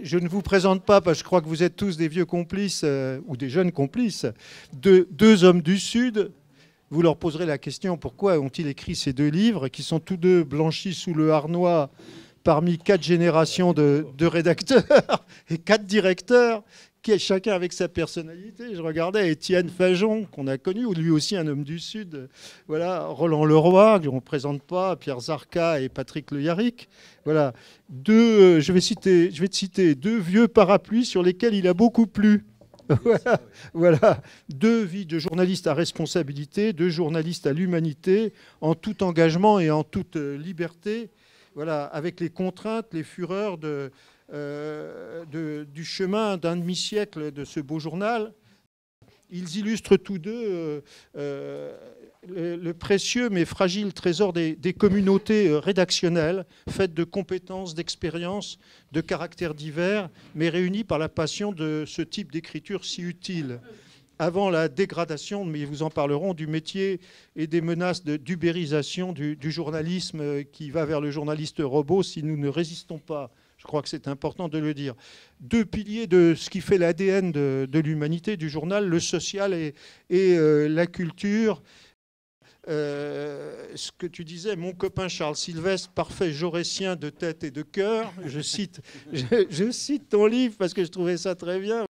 je ne vous présente pas, parce que je crois que vous êtes tous des vieux complices, ou des jeunes complices, de deux hommes du Sud. Vous leur poserez la question, pourquoi ont-ils écrit ces deux livres, qui sont tous deux blanchis sous le harnois parmi 4 générations de rédacteurs et 4 directeurs, qui chacun avec sa personnalité. Je regardais Étienne Fajon, qu'on a connu, ou lui aussi un homme du Sud. Voilà, Roland Leroy, qu'on ne présente pas, Pierre Zarka et Patrick Le Yarrick. Voilà, je vais te citer 2 vieux parapluies sur lesquels il a beaucoup plu. Voilà, voilà, 2 vies de journalistes à responsabilité, 2 journalistes à l'humanité, en tout engagement et en toute liberté. Voilà, avec les contraintes, les fureurs du chemin d'un demi-siècle de ce beau journal. Ils illustrent tous deux le précieux mais fragile trésor des communautés rédactionnelles, faites de compétences, d'expériences, de caractères divers, mais réunies par la passion de ce type d'écriture si utile. Avant la dégradation, mais ils vous en parleront, du métier et des menaces d'ubérisation du journalisme qui va vers le journaliste robot si nous ne résistons pas. Je crois que c'est important de le dire. 2 piliers de ce qui fait l'ADN de l'humanité, du journal, le social et la culture. Ce que tu disais, mon copain Charles Sylvestre, parfait jaurétien de tête et de cœur. Je cite ton livre parce que je trouvais ça très bien.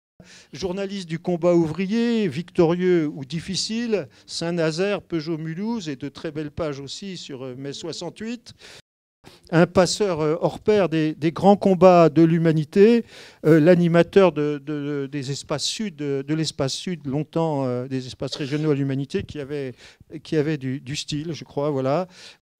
Journaliste du combat ouvrier, victorieux ou difficile, Saint-Nazaire, Peugeot-Mulhouse et de très belles pages aussi sur mai 68. Un passeur hors pair des grands combats de l'humanité, l'animateur des espaces sud, de l'espace sud, longtemps des espaces régionaux à l'humanité, qui avait du style, je crois, voilà.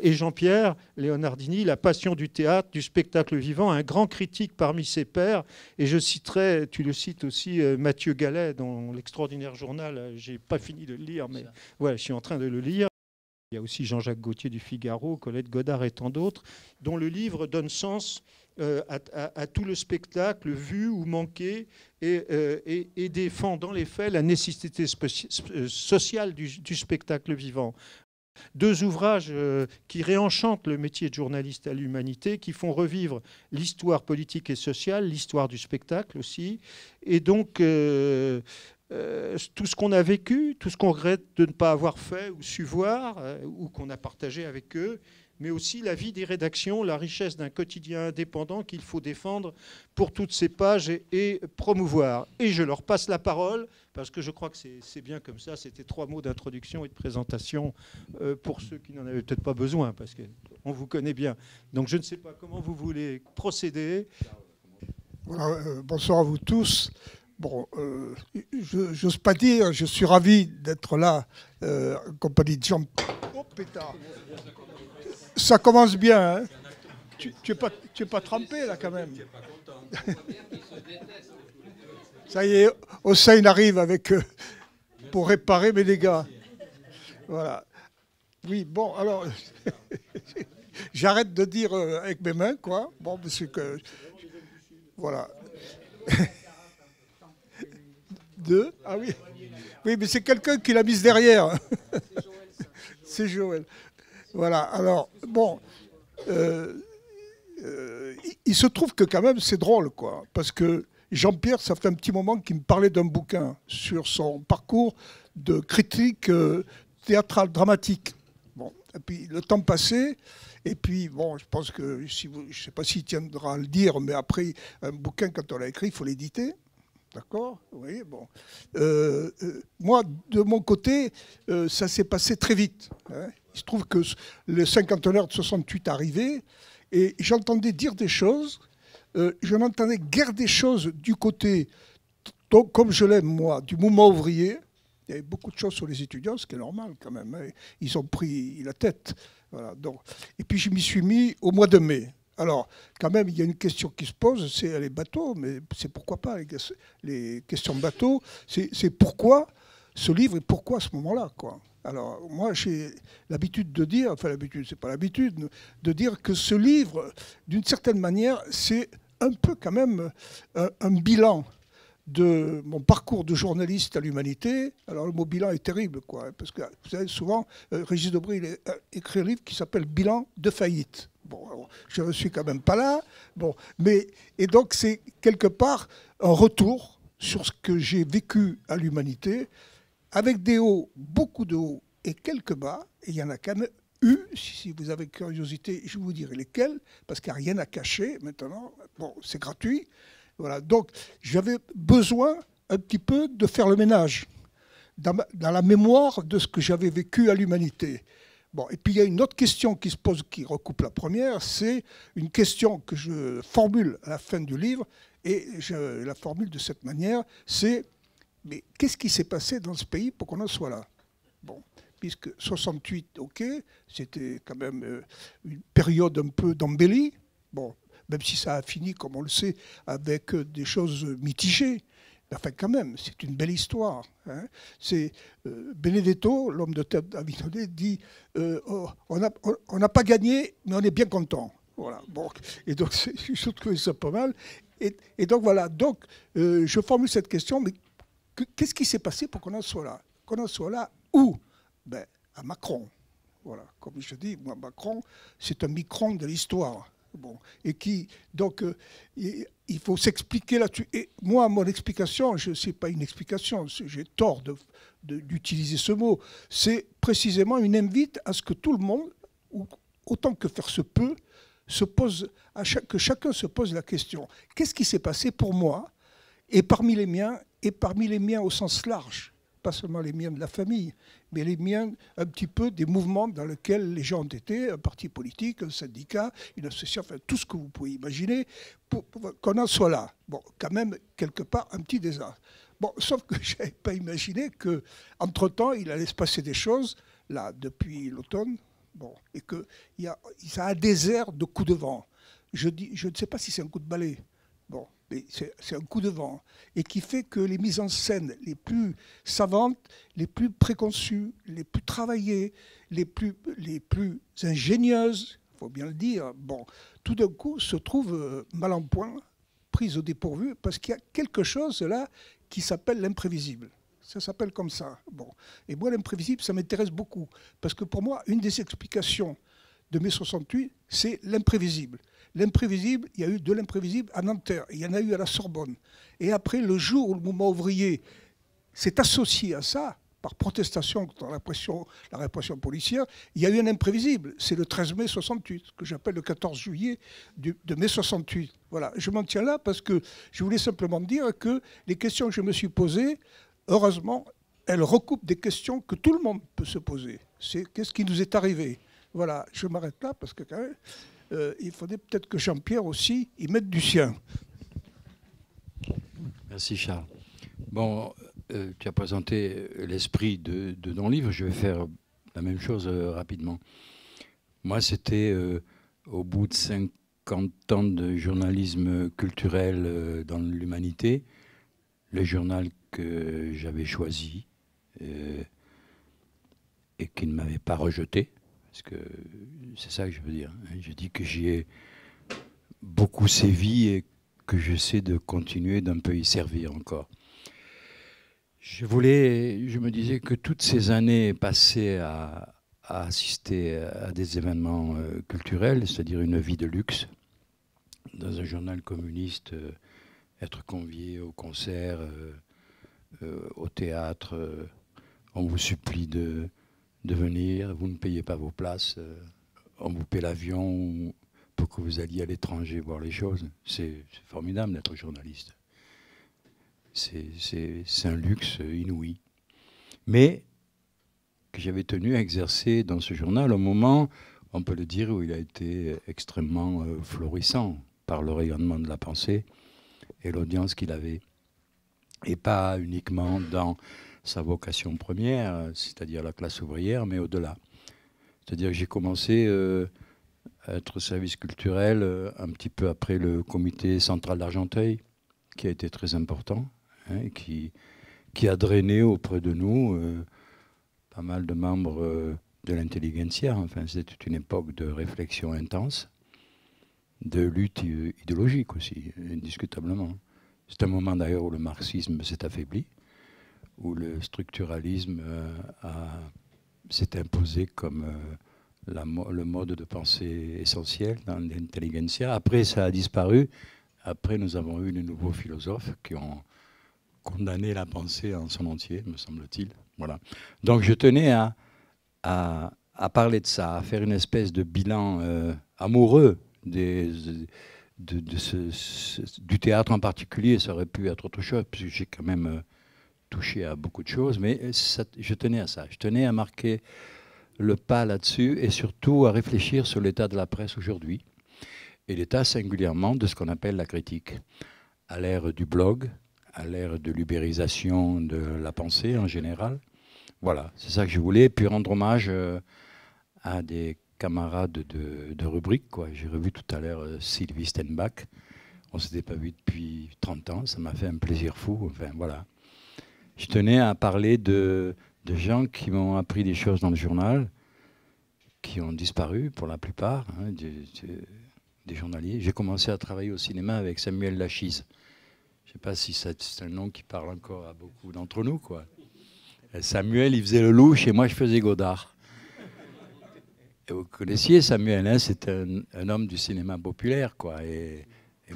Et Jean-Pierre Leonardini, la passion du théâtre, du spectacle vivant, un grand critique parmi ses pairs. Et je citerai, tu le cites aussi, Mathieu Gallet dans l'extraordinaire journal. Je n'ai pas fini de le lire, mais voilà, je suis en train de le lire. Il y a aussi Jean-Jacques Gaultier du Figaro, Colette Godard et tant d'autres, dont le livre donne sens à tout le spectacle vu ou manqué et défend dans les faits la nécessité sociale du spectacle vivant. 2 ouvrages qui réenchantent le métier de journaliste à l'humanité, qui font revivre l'histoire politique et sociale, l'histoire du spectacle aussi. Et donc, tout ce qu'on a vécu, tout ce qu'on regrette de ne pas avoir fait ou su voir, ou qu'on a partagé avec eux, mais aussi la vie des rédactions, la richesse d'un quotidien indépendant qu'il faut défendre pour toutes ces pages et promouvoir. Et je leur passe la parole, parce que je crois que c'est bien comme ça. C'était 3 mots d'introduction et de présentation pour ceux qui n'en avaient peut-être pas besoin, parce qu'on vous connaît bien. Donc je ne sais pas comment vous voulez procéder. Voilà, bonsoir à vous tous. Bon, je n'ose pas dire, je suis ravi d'être là en compagnie de Jean. Oh pétard! Ça commence bien, hein? Tu es pas trempé là quand même. Ça y est, Hossein arrive avec pour réparer mes dégâts. Voilà. Oui, bon, alors j'arrête de dire avec mes mains, quoi. Bon, parce que voilà. 2, ah oui. Oui, mais c'est quelqu'un qui l'a mise derrière. C'est Joël. Voilà, alors, bon, il se trouve que quand même c'est drôle, quoi, parce que Jean-Pierre, ça fait un petit moment qu'il me parlait d'un bouquin sur son parcours de critique théâtrale, dramatique. Bon, et puis le temps passait, et puis, bon, je pense que, je ne sais pas s'il tiendra à le dire, mais après, un bouquin, quand on l'a écrit, il faut l'éditer. D'accord? Oui, bon. Moi, de mon côté, ça s'est passé très vite. Hein. Il se trouve que le cinquantenaire de 68 arrivait et j'entendais dire des choses. Je n'entendais guère des choses du côté, comme je l'aime moi, du mouvement ouvrier. Il y avait beaucoup de choses sur les étudiants, ce qui est normal quand même. Hein. Ils ont pris la tête. Voilà, donc. Et puis je m'y suis mis au mois de mai. Alors, quand même, il y a une question qui se pose, c'est les bateaux, mais c'est pourquoi pas les questions de bateaux. C'est pourquoi ce livre et pourquoi à ce moment-là, quoi. Alors, moi, j'ai l'habitude de dire, enfin l'habitude, c'est pas l'habitude, de dire que ce livre, d'une certaine manière, c'est un peu quand même un bilan de mon parcours de journaliste à l'Humanité. Alors le mot bilan est terrible, quoi, parce que vous savez, souvent, Régis Debray il a écrit un livre qui s'appelle Bilan de faillite. Bon, alors, je ne suis quand même pas là. Bon, et donc c'est quelque part un retour sur ce que j'ai vécu à l'Humanité, avec des hauts, beaucoup de hauts et quelques bas, et il y en a quand même eu, si vous avez curiosité, je vous dirai lesquels, parce qu'il n'y a rien à cacher maintenant. Bon, c'est gratuit. Voilà, donc j'avais besoin un petit peu de faire le ménage dans la mémoire de ce que j'avais vécu à l'Humanité. Bon, et puis il y a une autre question qui se pose, qui recoupe la première, c'est une question que je formule à la fin du livre, et je la formule de cette manière, c'est mais qu'est-ce qui s'est passé dans ce pays pour qu'on en soit là? Bon, puisque 68, ok, c'était quand même une période un peu d'embellie, bon, même si ça a fini, comme on le sait, avec des choses mitigées. Enfin, quand même, c'est une belle histoire. Hein. C'est Benedetto, l'homme de tête d'Avignon, dit on n'a pas gagné, mais on est bien content. Voilà. Bon. Et donc, je trouve ça pas mal. Et donc, voilà. Donc, je formule cette question, mais qu'est-ce qui s'est passé pour qu'on en soit là? Qu'on en soit là où? Ben, à Macron. Voilà. Comme je dis, moi, Macron, c'est un micron de l'histoire. Bon, et donc, il faut s'expliquer là-dessus. Et moi, mon explication, je ne sais pas une explication, j'ai tort d'utiliser ce mot, c'est précisément une invite à ce que tout le monde, autant que faire se peut, que chacun se pose la question. Qu'est-ce qui s'est passé pour moi, et parmi les miens au sens large? Pas seulement les miens de la famille, mais les miens un petit peu des mouvements dans lesquels les gens ont été, un parti politique, un syndicat, une association, enfin tout ce que vous pouvez imaginer, pour qu'on en soit là. Bon, quand même, quelque part, un petit désastre. Bon, sauf que je n'avais pas imaginé qu'entre-temps, il allait se passer des choses, là, depuis l'automne, bon, et que ça a un désert de coups de vent. Je ne sais pas si c'est un coup de balai. Bon, mais c'est un coup de vent, et qui fait que les mises en scène les plus savantes, les plus préconçues, les plus travaillées, les plus ingénieuses, il faut bien le dire, bon, tout d'un coup se trouvent mal en point, prises au dépourvu, parce qu'il y a quelque chose là qui s'appelle l'imprévisible. Ça s'appelle comme ça. Bon. Et moi, l'imprévisible, ça m'intéresse beaucoup, parce que pour moi, une des explications de mai 68, c'est l'imprévisible. L'imprévisible, il y a eu de l'imprévisible à Nanterre, il y en a eu à la Sorbonne. Et après, le jour où le mouvement ouvrier s'est associé à ça, par protestation contre la répression policière, il y a eu un imprévisible. C'est le 13 mai 68, que j'appelle le 14 juillet de mai 68. Voilà, je m'en tiens là parce que je voulais simplement dire que les questions que je me suis posées, heureusement, elles recoupent des questions que tout le monde peut se poser. C'est qu'est-ce qui nous est arrivé? Voilà, je m'arrête là parce que quand même, il faudrait peut-être que Jean-Pierre aussi y mette du sien. Merci Charles. Bon, tu as présenté l'esprit de ton livre. Je vais faire la même chose rapidement. Moi, c'était au bout de 50 ans de journalisme culturel dans l'Humanité, le journal que j'avais choisi et qui ne m'avait pas rejeté. Parce que c'est ça que je veux dire. Je dis que j'y ai beaucoup sévi et que j'essaie de continuer d'un peu y servir encore. Je me disais que toutes ces années passées à assister à des événements culturels, c'est-à-dire une vie de luxe, dans un journal communiste, être convié au concert, au théâtre, on vous supplie de venir, vous ne payez pas vos places, on vous paie l'avion pour que vous alliez à l'étranger voir les choses. C'est formidable d'être journaliste. C'est un luxe inouï. Mais que j'avais tenu à exercer dans ce journal au moment, on peut le dire, où il a été extrêmement florissant par le rayonnement de la pensée et l'audience qu'il avait. Et pas uniquement dans sa vocation première, c'est-à-dire la classe ouvrière, mais au-delà. C'est-à-dire que j'ai commencé à être au service culturel un petit peu après le comité central d'Argenteuil, qui a été très important, hein, et qui a drainé auprès de nous pas mal de membres de l'intelligentsia. Enfin, c'était une époque de réflexion intense, de lutte idéologique aussi, indiscutablement. C'est un moment d'ailleurs où le marxisme s'est affaibli, où le structuralisme s'est imposé comme le mode de pensée essentiel dans l'intelligentsia. Après, ça a disparu. Après, nous avons eu de nouveaux philosophes qui ont condamné la pensée en son entier, me semble-t-il. Voilà. Donc, je tenais à parler de ça, à faire une espèce de bilan amoureux du théâtre en particulier. Ça aurait pu être autre chose, puisque j'ai quand même touché à beaucoup de choses, mais je tenais à ça. Je tenais à marquer le pas là-dessus et surtout à réfléchir sur l'état de la presse aujourd'hui et l'état singulièrement de ce qu'on appelle la critique. À l'ère du blog, à l'ère de l'ubérisation de la pensée en général. Voilà, c'est ça que je voulais. Puis rendre hommage à des camarades de rubrique, quoi. J'ai revu tout à l'heure Sylvie Stenbach. On ne s'était pas vu depuis 30 ans. Ça m'a fait un plaisir fou. Enfin, voilà. Je tenais à parler de gens qui m'ont appris des choses dans le journal, qui ont disparu pour la plupart, hein, des journaliers. J'ai commencé à travailler au cinéma avec Samuel Lachise. Je ne sais pas si c'est un nom qui parle encore à beaucoup d'entre nous, quoi. Et Samuel, il faisait le louche et moi, je faisais Godard. Et vous connaissiez Samuel, hein, c'est un homme du cinéma populaire, quoi. Et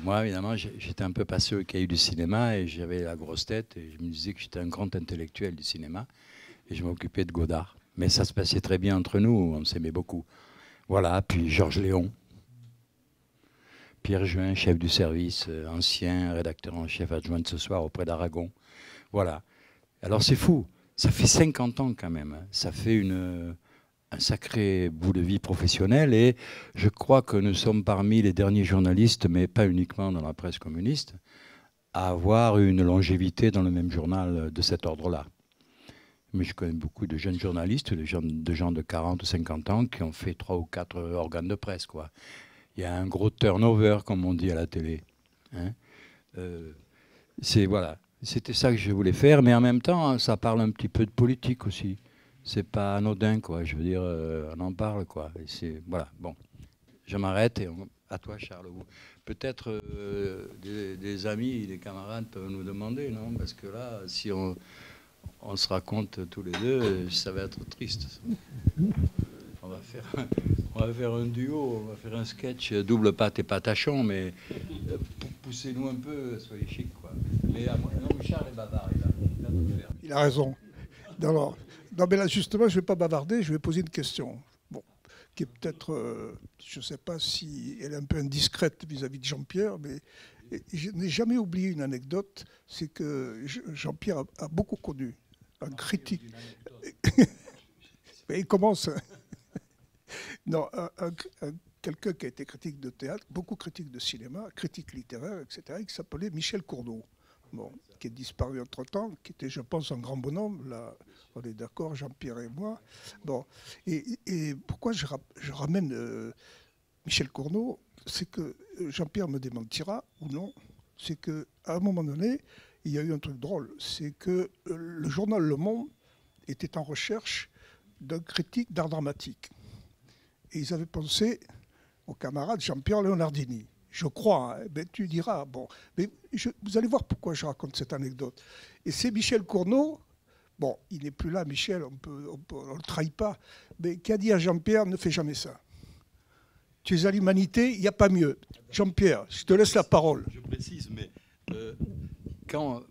moi, évidemment, j'étais un peu passé au cahier du cinéma et j'avais la grosse tête et je me disais que j'étais un grand intellectuel du cinéma et je m'occupais de Godard. Mais ça se passait très bien entre nous, on s'aimait beaucoup. Voilà, puis Georges Léon, Pierre Juin, chef du service, ancien rédacteur en chef adjoint de Ce Soir auprès d'Aragon. Voilà. Alors c'est fou, ça fait 50 ans quand même, hein. Ça fait un sacré bout de vie professionnelle et je crois que nous sommes parmi les derniers journalistes, mais pas uniquement dans la presse communiste, à avoir une longévité dans le même journal de cet ordre-là. Mais je connais beaucoup de jeunes journalistes, de gens de 40 ou 50 ans qui ont fait 3 ou 4 organes de presse, quoi. Il y a un gros turnover, comme on dit à la télé. Hein. Voilà. C'était ça que je voulais faire, mais en même temps, ça parle un petit peu de politique aussi. C'est pas anodin, quoi. Je veux dire, on en parle, quoi. Voilà. Bon, je m'arrête et à toi, Charles. Peut-être des amis, des camarades peuvent nous demander, non? Parce que là, si on se raconte tous les deux, ça va être triste. On va faire un duo, on va faire un sketch double pâte et patachon, mais poussez-nous un peu, soyez chic, quoi. Mais non, Charles est bavard, il a raison. Non, mais là, justement, je ne vais pas bavarder, je vais poser une question. Bon, qui est peut-être, je ne sais pas si elle est un peu indiscrète vis-à-vis de Jean-Pierre, mais je n'ai jamais oublié une anecdote, c'est que Jean-Pierre a beaucoup connu un critique. Mais il commence. Non, quelqu'un qui a été critique de théâtre, beaucoup critique de cinéma, critique littéraire, etc., qui s'appelait Michel Cournot, bon, qui est disparu entre-temps, qui était, je pense, un grand bonhomme. Là, on est d'accord, Jean-Pierre et moi. Bon, et pourquoi je ramène Michel Cournot, c'est que Jean-Pierre me démentira ou non, c'est qu'à un moment donné, il y a eu un truc drôle, c'est que le journal Le Monde était en recherche d'un critique d'art dramatique. Et ils avaient pensé au camarade Jean-Pierre Leonardini. Je crois, hein, ben, tu diras. Bon, mais vous allez voir pourquoi je raconte cette anecdote. Et c'est Michel Cournot, bon, il n'est plus là, Michel, on ne le trahit pas, mais qui a dit à Jean-Pierre, ne fais jamais ça. Tu es à l'humanité, il n'y a pas mieux. Jean-Pierre, je te laisse la parole. Je précise, mais quand...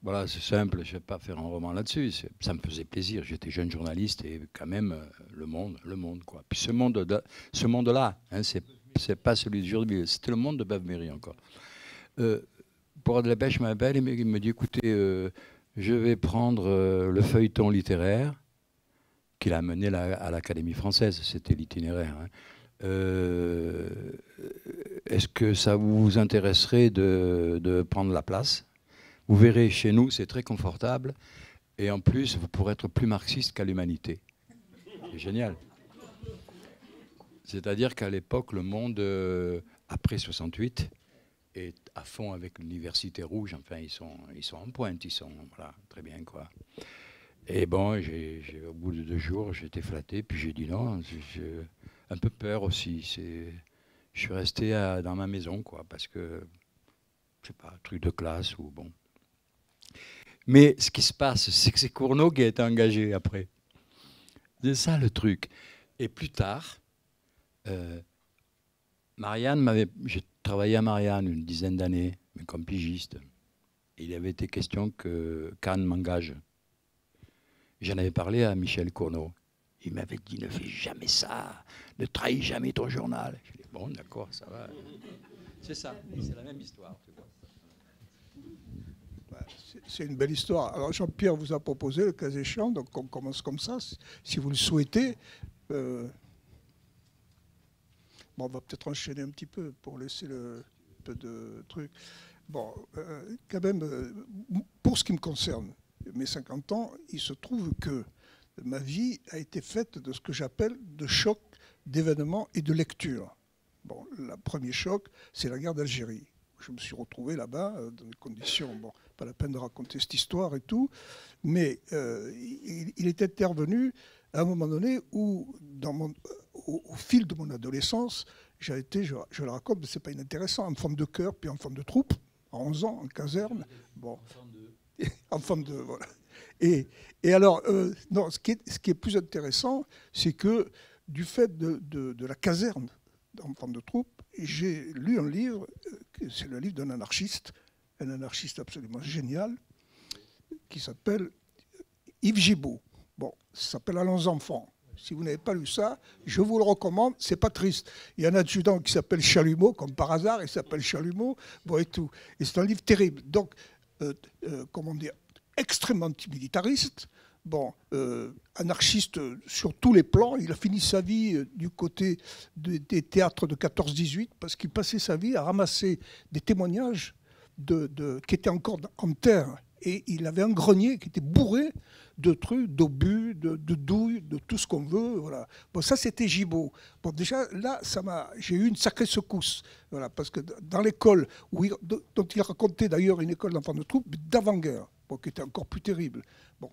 Voilà, c'est simple, je ne vais pas faire un roman là-dessus. Ça me faisait plaisir. J'étais jeune journaliste et quand même, le monde, quoi. Puis ce monde-là, hein, c'est pas celui de Jurdeville, c'était le monde de Beuve-Méry encore. Pour de la Pêche m'appelle et il me dit, écoutez, je vais prendre le feuilleton littéraire qu'il a mené à l'Académie française, c'était l'itinéraire. Hein. Est-ce que ça vous intéresserait de prendre la place ? Vous verrez, chez nous, c'est très confortable. Et en plus, vous pourrez être plus marxiste qu'à l'Humanité. C'est génial. C'est-à-dire qu'à l'époque, le monde, après 68, est à fond avec l'Université Rouge. Enfin, ils sont en pointe. Voilà, très bien, quoi. Et bon, au bout de 2 jours, j'étais flatté. Puis j'ai dit non. J'ai un peu peur aussi. Je suis resté dans ma maison, quoi, parce que je sais pas, un truc de classe ou bon. Mais ce qui se passe, c'est que c'est Cournot qui a été engagé après. C'est ça le truc. Et plus tard, j'ai travaillé à Marianne une dizaine d'années, mais comme pigiste. Et il avait été question que Cannes m'engage. J'en avais parlé à Michel Cournot. Il m'avait dit, ne fais jamais ça, ne trahis jamais ton journal. Je dis, bon, d'accord, ça va. C'est ça, c'est la même histoire. Tu vois. C'est une belle histoire. Alors Jean-Pierre vous a proposé, le cas échéant, donc on commence comme ça, si vous le souhaitez. Bon, on va peut-être enchaîner un petit peu pour laisser le peu de trucs. Bon, quand même, pour ce qui me concerne, mes 50 ans, il se trouve que ma vie a été faite de ce que j'appelle de chocs, d'événements et de lectures. Bon, le premier choc, c'est la guerre d'Algérie. Je me suis retrouvé là-bas dans des conditions, bon, pas la peine de raconter cette histoire et tout, mais il est intervenu à un moment donné où, au fil de mon adolescence, j'ai été, je le raconte, mais c'est pas inintéressant, en forme de chœur, puis en forme de troupe, à 11 ans, en caserne. Bon. En forme de... Voilà. Et alors, non, ce qui est plus intéressant, c'est que du fait de la caserne, en forme de troupe, j'ai lu un livre, c'est le livre d'un anarchiste, un anarchiste absolument génial, qui s'appelle Yves Gibault. Bon, ça s'appelle Allons enfants. Si vous n'avez pas lu ça, je vous le recommande, c'est pas triste. Il y a un adjudant qui s'appelle Chalumeau, comme par hasard, il s'appelle Chalumeau, bon et tout. Et c'est un livre terrible. Donc, comment dire, extrêmement antimilitariste, bon, anarchiste sur tous les plans. Il a fini sa vie du côté des théâtres de 14-18 parce qu'il passait sa vie à ramasser des témoignages qui étaient encore en terre. Et il avait un grenier qui était bourré de trucs, d'obus, de douilles, de tout ce qu'on veut. Voilà. Bon, ça, c'était Gibault. Bon, déjà, là, j'ai eu une sacrée secousse. Voilà, parce que dans l'école, dont il racontait d'ailleurs une école d'enfants de troupe, d'avant-guerre, bon, qui était encore plus terrible. Bon,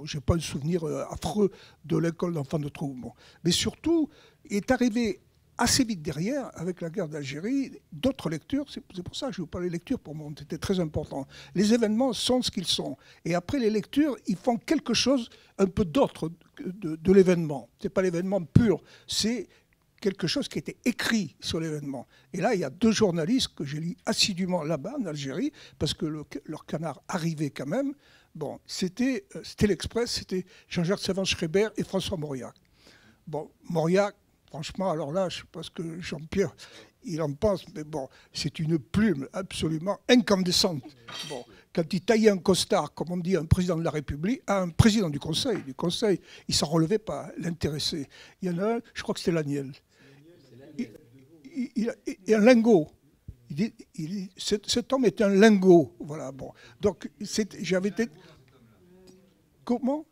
je n'ai pas un souvenir affreux de l'école d'enfants de troupe. Bon. Mais surtout, il est arrivé assez vite derrière, avec la guerre d'Algérie, d'autres lectures. C'est pour ça que je vous parle des lectures, pour moi, c'était très important. Les événements sont ce qu'ils sont. Et après les lectures, ils font quelque chose un peu d'autre de l'événement. Ce n'est pas l'événement pur, c'est quelque chose qui a été écrit sur l'événement. Et là, il y a 2 journalistes que j'ai lu assidûment là-bas, en Algérie, parce que leur canard arrivait quand même. Bon, c'était l'Express, c'était Jean-Jacques Savant-Schreiber et François Mauriac. Bon, Mauriac, franchement, alors là, je ne sais pas ce que Jean-Pierre, il en pense, mais bon, c'est une plume absolument incandescente. Bon, quand il taillait un costard, comme on dit, un président de la République, à un président du Conseil, il ne s'en relevait pas, l'intéressé. Il y en a un, je crois que c'était Laniel. Il a un lingot. Cet homme est un lingot. Voilà, bon. Donc, j'avais été... Comment ?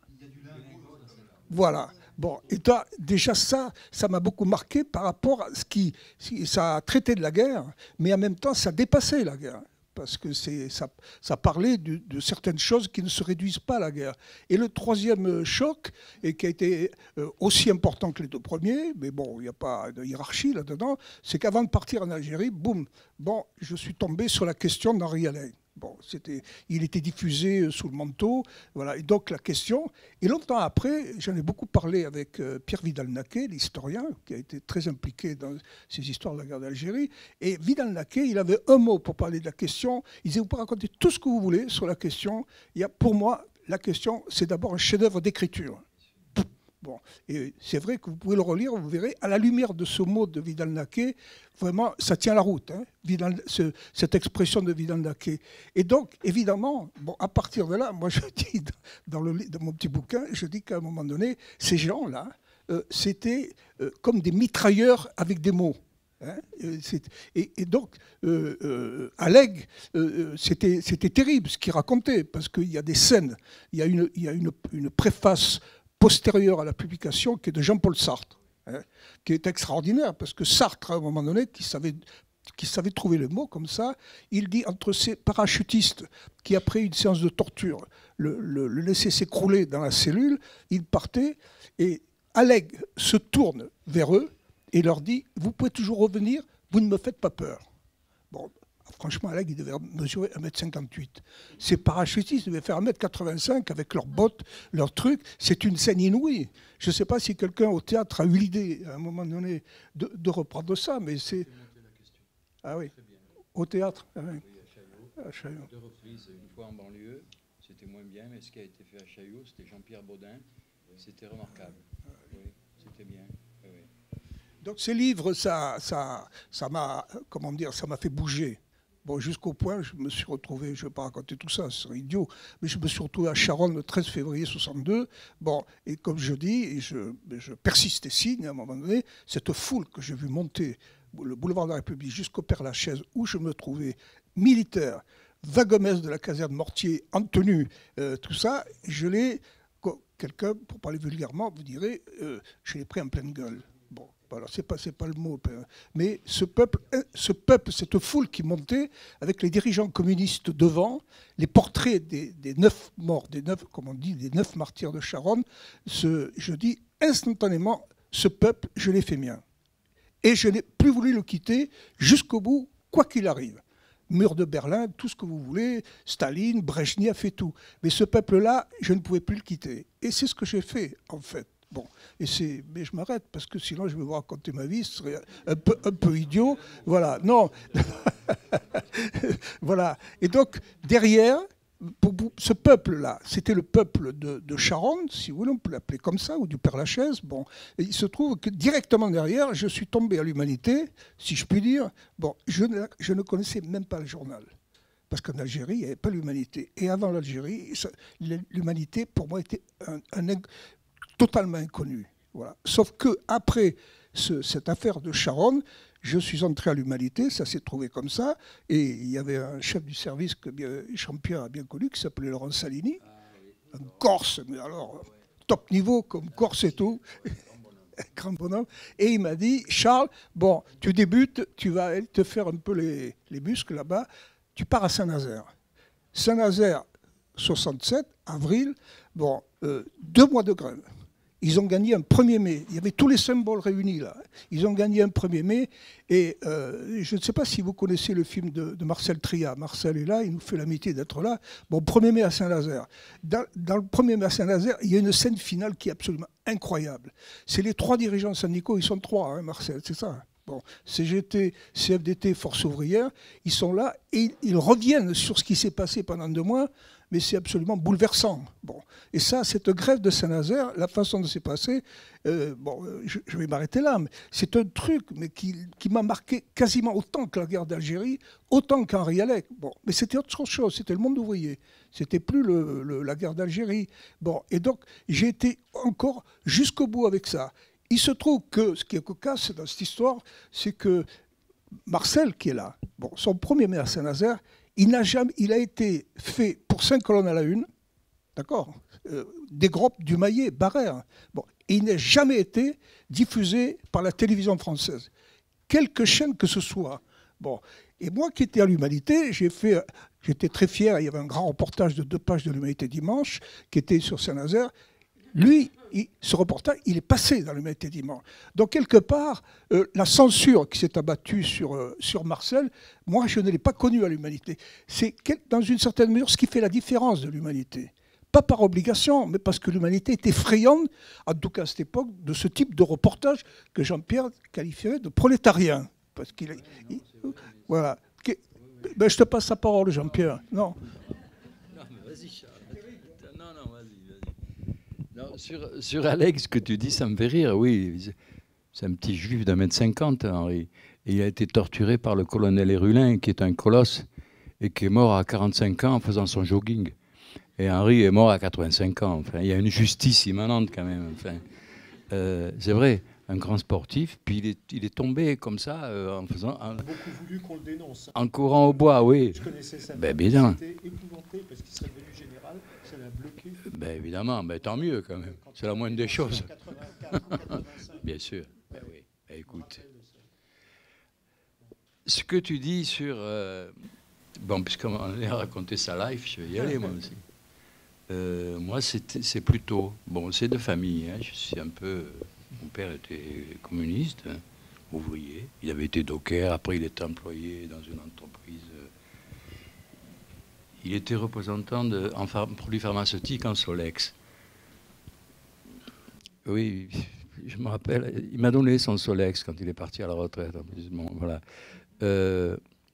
Voilà. Bon, et déjà ça m'a beaucoup marqué par rapport à ça a traité de la guerre, mais en même temps, ça dépassait la guerre. Parce que ça parlait de certaines choses qui ne se réduisent pas à la guerre. Et le troisième choc, et qui a été aussi important que les 2 premiers, mais bon, il n'y a pas de hiérarchie là-dedans, c'est qu'avant de partir en Algérie, boum, bon, je suis tombé sur la question d'Henri Alain. Bon, il était diffusé sous le manteau, voilà. Et donc la question. Et longtemps après, j'en ai beaucoup parlé avec Pierre Vidal-Naquet, l'historien, qui a été très impliqué dans ces histoires de la guerre d'Algérie. Et Vidal-Naquet, il avait un mot pour parler de la question. Il disait, vous pouvez raconter tout ce que vous voulez sur la question. Pour moi, la question, c'est d'abord un chef-d'œuvre d'écriture. Bon, et c'est vrai que vous pouvez le relire, vous verrez, à la lumière de ce mot de Vidal-Naquet, vraiment, ça tient la route, hein, cette expression de Vidal-Naquet. Et donc, évidemment, bon, à partir de là, moi je dis, dans mon petit bouquin, je dis qu'à un moment donné, ces gens-là, c'était comme des mitrailleurs avec des mots. Hein, et donc, Alleg, c'était terrible ce qu'il racontait, parce qu'il y a des scènes, il y a une préface postérieure à la publication, qui est de Jean-Paul Sartre, hein, qui est extraordinaire, parce que Sartre, à un moment donné, qui savait trouver le mot comme ça, il dit, entre ces parachutistes qui, après une séance de torture, le laissaient s'écrouler dans la cellule, il partait, et Alleg se tourne vers eux et leur dit, vous pouvez toujours revenir, vous ne me faites pas peur. Bon, franchement, Alec, il devait mesurer 1,58 m. Ces parachutistes devaient faire 1,85 m avec leurs bottes, leurs trucs. C'est une scène inouïe. Je ne sais pas si quelqu'un au théâtre a eu l'idée, à un moment donné, de reprendre ça, mais c'est... Ah oui, au théâtre. Ah oui. À Chaillot. 2 reprises, une fois en banlieue, c'était moins bien, mais ce qui a été fait à Chaillot, c'était Jean-Pierre Baudin. C'était remarquable. Oui, c'était bien. Oui. Donc ces livres, ça m'a, comment dire, ça m'a fait bouger. Bon, jusqu'au point, je me suis retrouvé, je ne vais pas raconter tout ça, ce serait idiot, mais je me suis retrouvé à Charonne le 13 février 62. Bon, et comme je dis, et je persiste et signe à un moment donné, cette foule que j'ai vue monter le boulevard de la République jusqu'au Père-Lachaise, où je me trouvais militaire, vaguemesse de la caserne Mortier, en tenue, tout ça, je l'ai, quelqu'un, pour parler vulgairement, vous direz, je l'ai pris en pleine gueule. Bon. Alors, c'est pas le mot, mais ce peuple, cette foule qui montait, avec les dirigeants communistes devant, les portraits des 9 morts, des 9, comme on dit, des 9 martyrs de Charonne, je dis instantanément, ce peuple, je l'ai fait mien. Et je n'ai plus voulu le quitter jusqu'au bout, quoi qu'il arrive. Mur de Berlin, tout ce que vous voulez, Staline, Brejnev et tout. Mais ce peuple-là, je ne pouvais plus le quitter. Et c'est ce que j'ai fait, en fait. Bon, mais je m'arrête parce que sinon je vais vous raconter ma vie, ce serait un peu idiot. Voilà, non. Voilà. Et donc, derrière, ce peuple-là, c'était le peuple de Charonne, si vous voulez, on peut l'appeler comme ça, ou du Père-Lachaise. Bon, et il se trouve que directement derrière, je suis tombé à l'Humanité, si je puis dire. Bon, je ne connaissais même pas le journal. Parce qu'en Algérie, il n'y avait pas l'Humanité. Et avant l'Algérie, l'Humanité, pour moi, était totalement inconnu. Voilà. Sauf qu'après cette affaire de Charonne, je suis entré à l'Humanité, ça s'est trouvé comme ça, et il y avait un chef du service que Jean-Pierre a bien connu, qui s'appelait Laurent Salini, un Corse, mais alors top niveau comme Corse et tout, grand bonhomme, et il m'a dit, Charles, bon, tu débutes, tu vas te faire un peu les muscles là-bas, tu pars à Saint-Nazaire. Saint-Nazaire, 67, avril, bon, 2 mois de grève. Ils ont gagné un 1er mai. Il y avait tous les symboles réunis là. Ils ont gagné un 1er mai. Et je ne sais pas si vous connaissez le film de Marcel Tria. Marcel est là, il nous fait l'amitié d'être là. Bon, 1er mai à Saint-Nazaire. Dans le 1er mai à Saint-Nazaire, il y a une scène finale qui est absolument incroyable. C'est les 3 dirigeants syndicaux, ils sont 3, hein, Marcel, c'est ça. Bon, CGT, CFDT, Force ouvrière, ils sont là et ils reviennent sur ce qui s'est passé pendant 2 mois, mais c'est absolument bouleversant. Bon. Et ça, cette grève de Saint-Nazaire, la façon dont c'est passé, bon, je vais m'arrêter là, mais c'est un truc mais qui m'a marqué quasiment autant que la guerre d'Algérie, autant qu'Henri Alec. Bon, mais c'était autre chose, c'était le monde ouvrier. C'était plus la guerre d'Algérie. Bon, et donc, j'ai été encore jusqu'au bout avec ça. Il se trouve que ce qui est cocasse dans cette histoire, c'est que Marcel, qui est là, bon, son 1er mai à Saint-Nazaire, il a été fait pour 5 colonnes à la une, d'accord, des groupes du Maillet, Barrère. Bon, et il n'a jamais été diffusé par la télévision française, quelque chaîne que ce soit. Bon, et moi qui étais à l'Humanité, j'étais très fier. Il y avait un grand reportage de 2 pages de l'Humanité dimanche qui était sur Saint-Nazaire. Lui, ce reportage, il est passé dans l'Humanité dimanche. Donc, quelque part, la censure qui s'est abattue sur Marcel, moi, je ne l'ai pas connu à l'Humanité. C'est, dans une certaine mesure, ce qui fait la différence de l'Humanité. Pas par obligation, mais parce que l'Humanité était friande, en tout cas à cette époque, de ce type de reportage que Jean-Pierre qualifierait de prolétarien. Parce voilà. Ben, je te passe la parole, Jean-Pierre. Non. Non, sur Alex, ce que tu dis, ça me fait rire, oui. C'est un petit juif d'1,50 m, Henri. Et il a été torturé par le colonel Hérulin, qui est un colosse, et qui est mort à 45 ans en faisant son jogging. Et Henri est mort à 85 ans. Enfin, il y a une justice immanente quand même. Enfin, c'est vrai, un grand sportif. Puis il est tombé comme ça en faisant... On a beaucoup voulu qu'on le dénonce. En courant au bois, oui. Je connaissais ça. Ben, bien. C'était épouvanté parce qu'il serait devenu général. Ça l'a bloqué. Ben, évidemment, ben, tant mieux quand même. C'est la moindre des choses. 84, bien sûr. Ben, oui. Ben, écoute. Ce que tu dis sur... bon, puisqu'on a raconté sa life, je vais y aller moi aussi. Moi, c'est plutôt... Bon, c'est de famille. Hein. Je suis un peu... Mon père était communiste. Hein. ouvrier. Il avait été docker, après il était employé dans une entreprise. Il était représentant en produits pharmaceutiques en Solex. Oui, je me rappelle, il m'a donné son Solex quand il est parti à la retraite. Bon, voilà.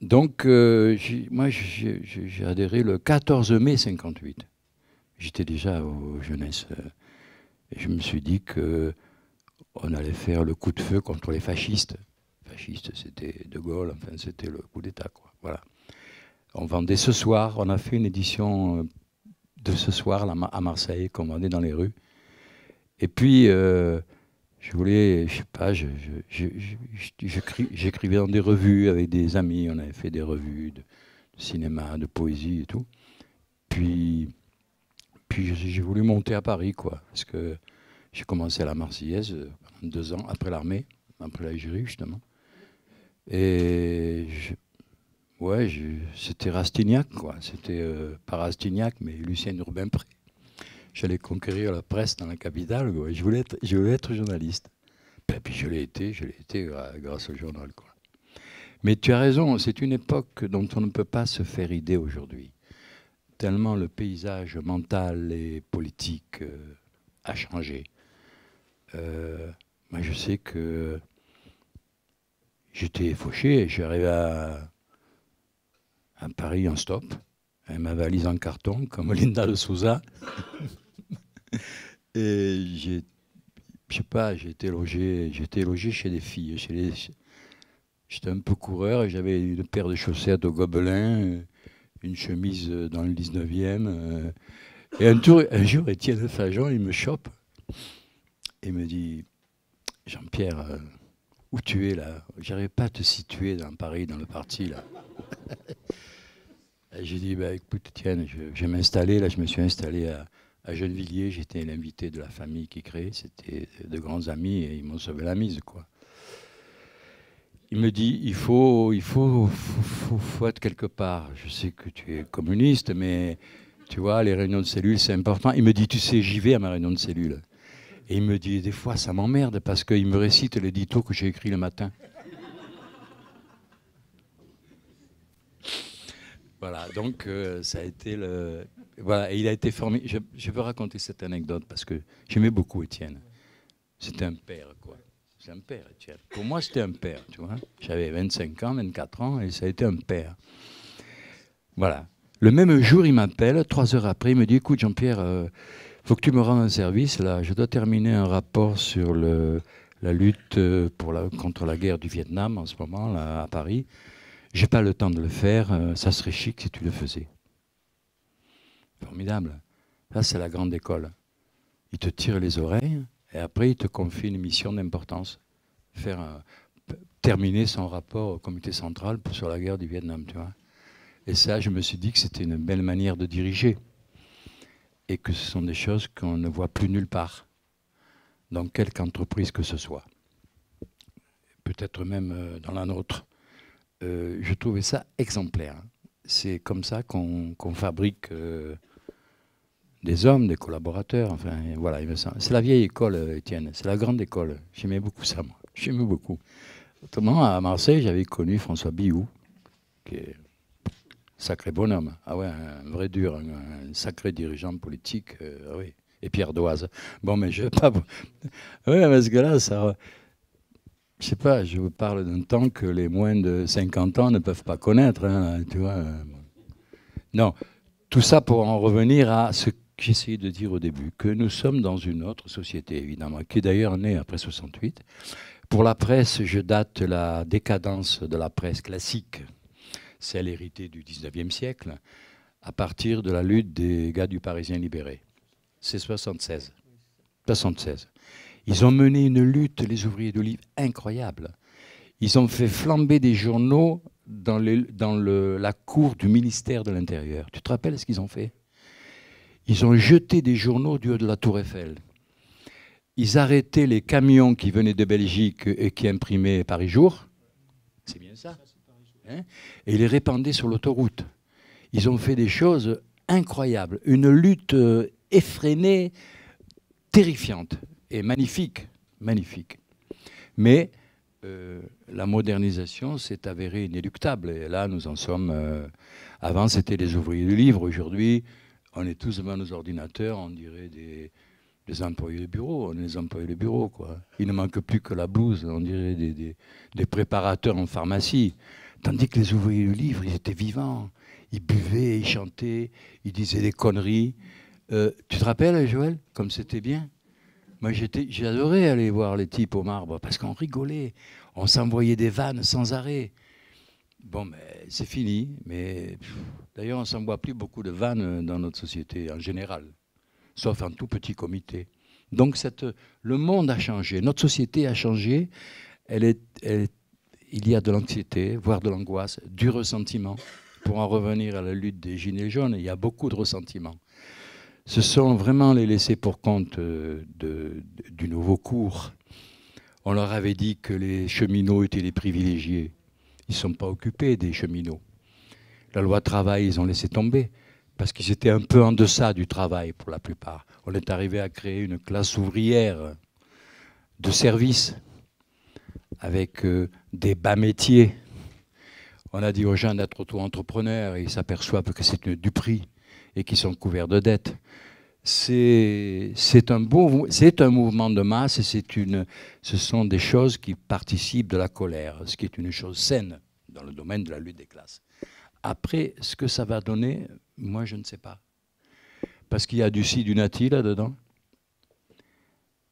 Donc, moi, j'ai adhéré le 14 mai 58. J'étais déjà aux jeunesses. Et je me suis dit qu'on allait faire le coup de feu contre les fascistes. Fascistes, c'était De Gaulle, enfin, c'était le coup d'État, quoi. Voilà. On vendait Ce Soir, on a fait une édition de Ce Soir à Marseille, qu'on vendait dans les rues. Et puis, je voulais, je sais pas, j'écrivais dans des revues avec des amis, on avait fait des revues de cinéma, de poésie et tout. Puis j'ai voulu monter à Paris, quoi, parce que j'ai commencé à la Marseillaise pendant 2 ans, après l'armée, après l'Algérie, justement. Et ouais, c'était Rastignac, quoi. C'était pas Rastignac, mais Lucien Urbain-Pré. J'allais conquérir la presse dans la capitale, quoi. Je voulais être journaliste. Et puis je l'ai été grâce au journal, quoi. Mais tu as raison, c'est une époque dont on ne peut pas se faire idée aujourd'hui. Tellement le paysage mental et politique a changé. Moi, je sais que j'étais fauché et j'arrivais à Paris en stop, avec ma valise en carton, comme Linda de Souza. Et je sais pas, j'ai été logé chez des filles. J'étais un peu coureur et j'avais une paire de chaussettes au Gobelin, une chemise dans le 19e. Et un jour, Étienne Fajon, il me chope et me dit « Jean-Pierre, où tu es là? J'arrive pas à te situer dans Paris, dans le parti là. » J'ai dit bah, « Écoute, Étienne, je vais m'installer. » Là, je me suis installé à Gennevilliers. J'étais l'invité de la famille qui créait. C'était de grands amis et ils m'ont sauvé la mise, quoi. Il me dit, il faut être quelque part. Je sais que tu es communiste, mais tu vois, les réunions de cellules, c'est important. Il me dit, tu sais, j'y vais à ma réunion de cellules. Et il me dit, des fois, ça m'emmerde parce qu'il me récite l'édito que j'ai écrit le matin. Voilà, donc ça a été le... Voilà, et il a été formé... Je veux raconter cette anecdote parce que j'aimais beaucoup Étienne. C'était un père, quoi. C'est un père, Étienne. Pour moi, c'était un père, tu vois. J'avais 25 ans, 24 ans, et ça a été un père. Voilà. Le même jour, il m'appelle, 3 heures après, il me dit, écoute, Jean-Pierre, faut que tu me rendes un service, là. Je dois terminer un rapport sur la lutte contre la guerre du Vietnam, en ce moment, là, à Paris. J'ai pas le temps de le faire, ça serait chic si tu le faisais. Formidable. Ça, c'est la grande école. Il te tire les oreilles. Et après, il te confie une mission d'importance. Terminer son rapport au comité central sur la guerre du Vietnam, tu vois. Et ça, je me suis dit que c'était une belle manière de diriger. Et que ce sont des choses qu'on ne voit plus nulle part. Dans quelque entreprise que ce soit. Peut-être même dans la nôtre. Je trouvais ça exemplaire. C'est comme ça qu'on fabrique... des hommes, des collaborateurs, enfin, voilà, il me semble. C'est la vieille école, Étienne, c'est la grande école. J'aimais beaucoup ça, moi. J'aimais beaucoup. Autrement, à Marseille, j'avais connu François Billou, qui est un sacré bonhomme. Ah ouais, un vrai dur, un sacré dirigeant politique, ah oui. Et Pierre Doise. Bon, mais je ne vais pas... Oui, parce que là, ça... Je sais pas, je vous parle d'un temps que les moins de 50 ans ne peuvent pas connaître, hein, tu vois. Non, tout ça pour en revenir à ce que j'ai essayé de dire au début, que nous sommes dans une autre société, évidemment, qui est d'ailleurs née après 68. Pour la presse, je date la décadence de la presse classique, celle héritée du 19e siècle, à partir de la lutte des gars du Parisien libéré. C'est 76. 76. Ils ont mené une lutte, les ouvriers d'Olive, incroyable. Ils ont fait flamber des journaux dans la cour du ministère de l'Intérieur. Tu te rappelles ce qu'ils ont fait? Ils ont jeté des journaux du haut de la Tour Eiffel. Ils arrêtaient les camions qui venaient de Belgique et qui imprimaient Paris Jour. C'est bien ça, hein? Et ils les répandaient sur l'autoroute. Ils ont fait des choses incroyables. Une lutte effrénée, terrifiante et magnifique. Magnifique. Mais la modernisation s'est avérée inéluctable. Et là, nous en sommes... avant, c'était les ouvriers du livre. Aujourd'hui, on est tous devant nos ordinateurs, on dirait des employés de bureau. On est des employés de bureau, quoi. Il ne manque plus que la blouse, on dirait des préparateurs en pharmacie. Tandis que les ouvriers du livre, ils étaient vivants. Ils buvaient, ils chantaient, ils disaient des conneries. Tu te rappelles, Joël, comme c'était bien? Moi, j'adorais aller voir les types au Marbre parce qu'on rigolait. On s'envoyait des vannes sans arrêt. Bon, mais c'est fini. Mais d'ailleurs, on ne s'envoie plus beaucoup de vannes dans notre société en général, sauf un tout petit comité. Donc, le monde a changé. Notre société a changé. Il y a de l'anxiété, voire de l'angoisse, du ressentiment. Pour en revenir à la lutte des Gilets jaunes, il y a beaucoup de ressentiment. Ce sont vraiment les laissés pour compte du nouveau cours. On leur avait dit que les cheminots étaient les privilégiés. Ils ne sont pas occupés des cheminots. La loi travail, ils ont laissé tomber, parce qu'ils étaient un peu en deçà du travail pour la plupart. On est arrivé à créer une classe ouvrière de service, avec des bas métiers. On a dit aux gens d'être auto-entrepreneurs et ils s'aperçoivent que c'est du prix et qu'ils sont couverts de dettes. C'est un mouvement de masse et ce sont des choses qui participent de la colère, ce qui est une chose saine dans le domaine de la lutte des classes. Après, ce que ça va donner, moi je ne sais pas. Parce qu'il y a du si, du nati là-dedans.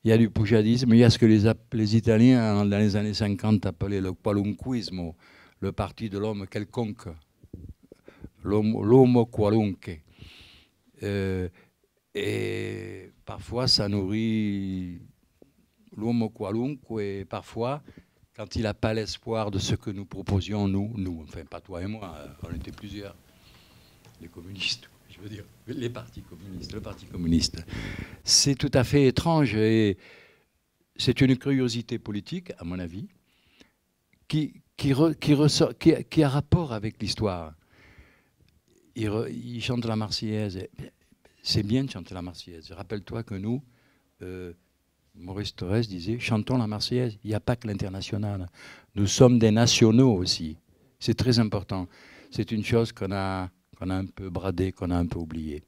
Il y a du poujadisme, il y a ce que les Italiens, dans les années 50, appelaient le qualunquismo, le parti de l'homme quelconque, l'homo qualunque. Et parfois, ça nourrit l'homo qualunque, et parfois, quand il n'a pas l'espoir de ce que nous proposions, nous, enfin pas toi et moi, on était plusieurs, les communistes, je veux dire, les partis communistes, le Parti communiste. C'est tout à fait étrange et c'est une curiosité politique, à mon avis, qui a rapport avec l'histoire. Il chante la Marseillaise. C'est bien de chanter la Marseillaise. Rappelle-toi que nous, Maurice Thorez disait, chantons la Marseillaise. Il n'y a pas que l'international. Nous sommes des nationaux aussi. C'est très important. C'est une chose qu'on a un peu bradée, qu'on a un peu oubliée.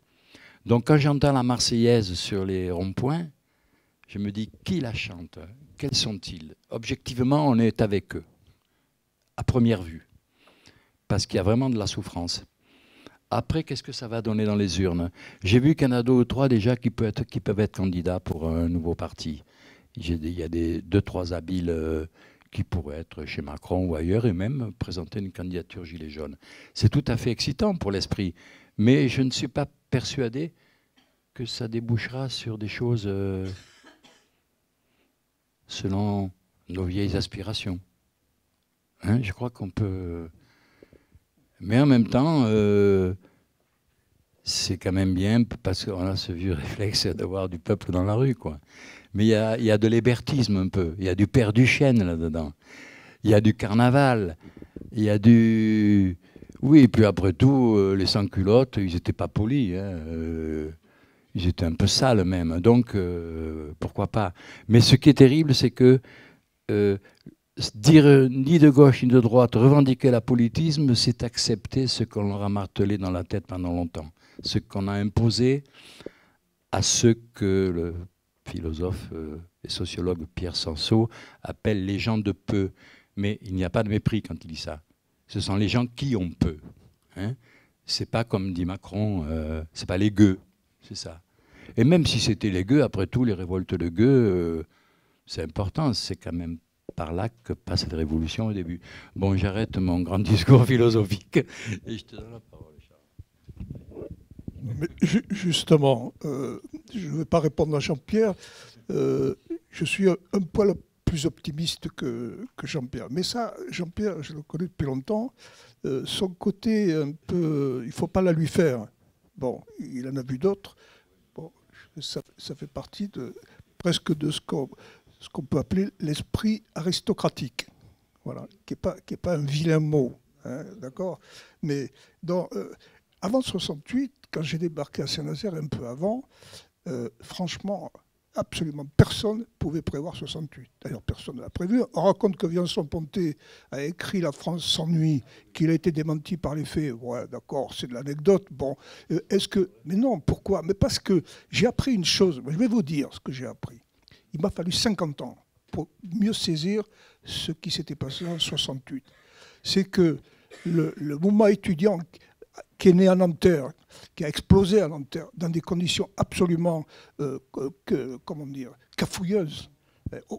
Donc quand j'entends la Marseillaise sur les ronds-points, je me dis, qui la chante? Quels sont-ils? Objectivement, on est avec eux, à première vue, parce qu'il y a vraiment de la souffrance. Après, qu'est-ce que ça va donner dans les urnes? J'ai vu qu'il y en a 2 ou 3 déjà qui peuvent être candidats pour un nouveau parti. Il y a 2-3 habiles qui pourraient être chez Macron ou ailleurs et même présenter une candidature gilet jaune. C'est tout à fait excitant pour l'esprit, mais je ne suis pas persuadé que ça débouchera sur des choses selon nos vieilles aspirations. Hein, je crois qu'on peut... Mais en même temps, c'est quand même bien parce qu'on a ce vieux réflexe d'avoir du peuple dans la rue, quoi. Mais il y a de l'hébertisme un peu. Il y a du Père Duchesne là-dedans. Il y a du carnaval. Il y a du... Oui, et puis après tout, les sans-culottes, ils n'étaient pas polis. Hein. Ils étaient un peu sales même. Donc, pourquoi pas. Mais ce qui est terrible, c'est que... dire ni de gauche ni de droite, revendiquer l'apolitisme, c'est accepter ce qu'on leur a martelé dans la tête pendant longtemps. Ce qu'on a imposé à ceux que le philosophe et sociologue Pierre Sansot appelle les gens de peu. Mais il n'y a pas de mépris quand il dit ça. Ce sont les gens qui ont peu. Hein. C'est pas comme dit Macron, c'est pas les gueux, c'est ça. Et même si c'était les gueux, après tout, les révoltes de gueux, c'est important, c'est quand même par là que passe cette révolution au début. Bon, j'arrête mon grand discours philosophique et je te donne la parole, Charles. Mais justement, je ne vais pas répondre à Jean-Pierre. Je suis un poil plus optimiste que Jean-Pierre. Mais ça, Jean-Pierre, je le connais depuis longtemps. Son côté un peu... Il ne faut pas la lui faire. Bon, il en a vu d'autres. Bon, ça fait partie presque de ce qu'on peut appeler l'esprit aristocratique, voilà, qui est pas un vilain mot, hein, d'accord. Mais avant 68, quand j'ai débarqué à Saint-Nazaire, un peu avant, franchement, absolument personne ne pouvait prévoir 68. D'ailleurs, personne ne l'a prévu. On raconte que Viançon-Pontet a écrit La France s'ennuie, qu'il a été démenti par les faits. Ouais, d'accord, c'est de l'anecdote. Bon, est-ce que... Mais non, pourquoi? Mais parce que j'ai appris une chose. Je vais vous dire ce que j'ai appris. Il m'a fallu 50 ans pour mieux saisir ce qui s'était passé en 68. C'est que le mouvement étudiant qui est né à Nanterre, qui a explosé à Nanterre, dans des conditions absolument, comment dire, cafouilleuses.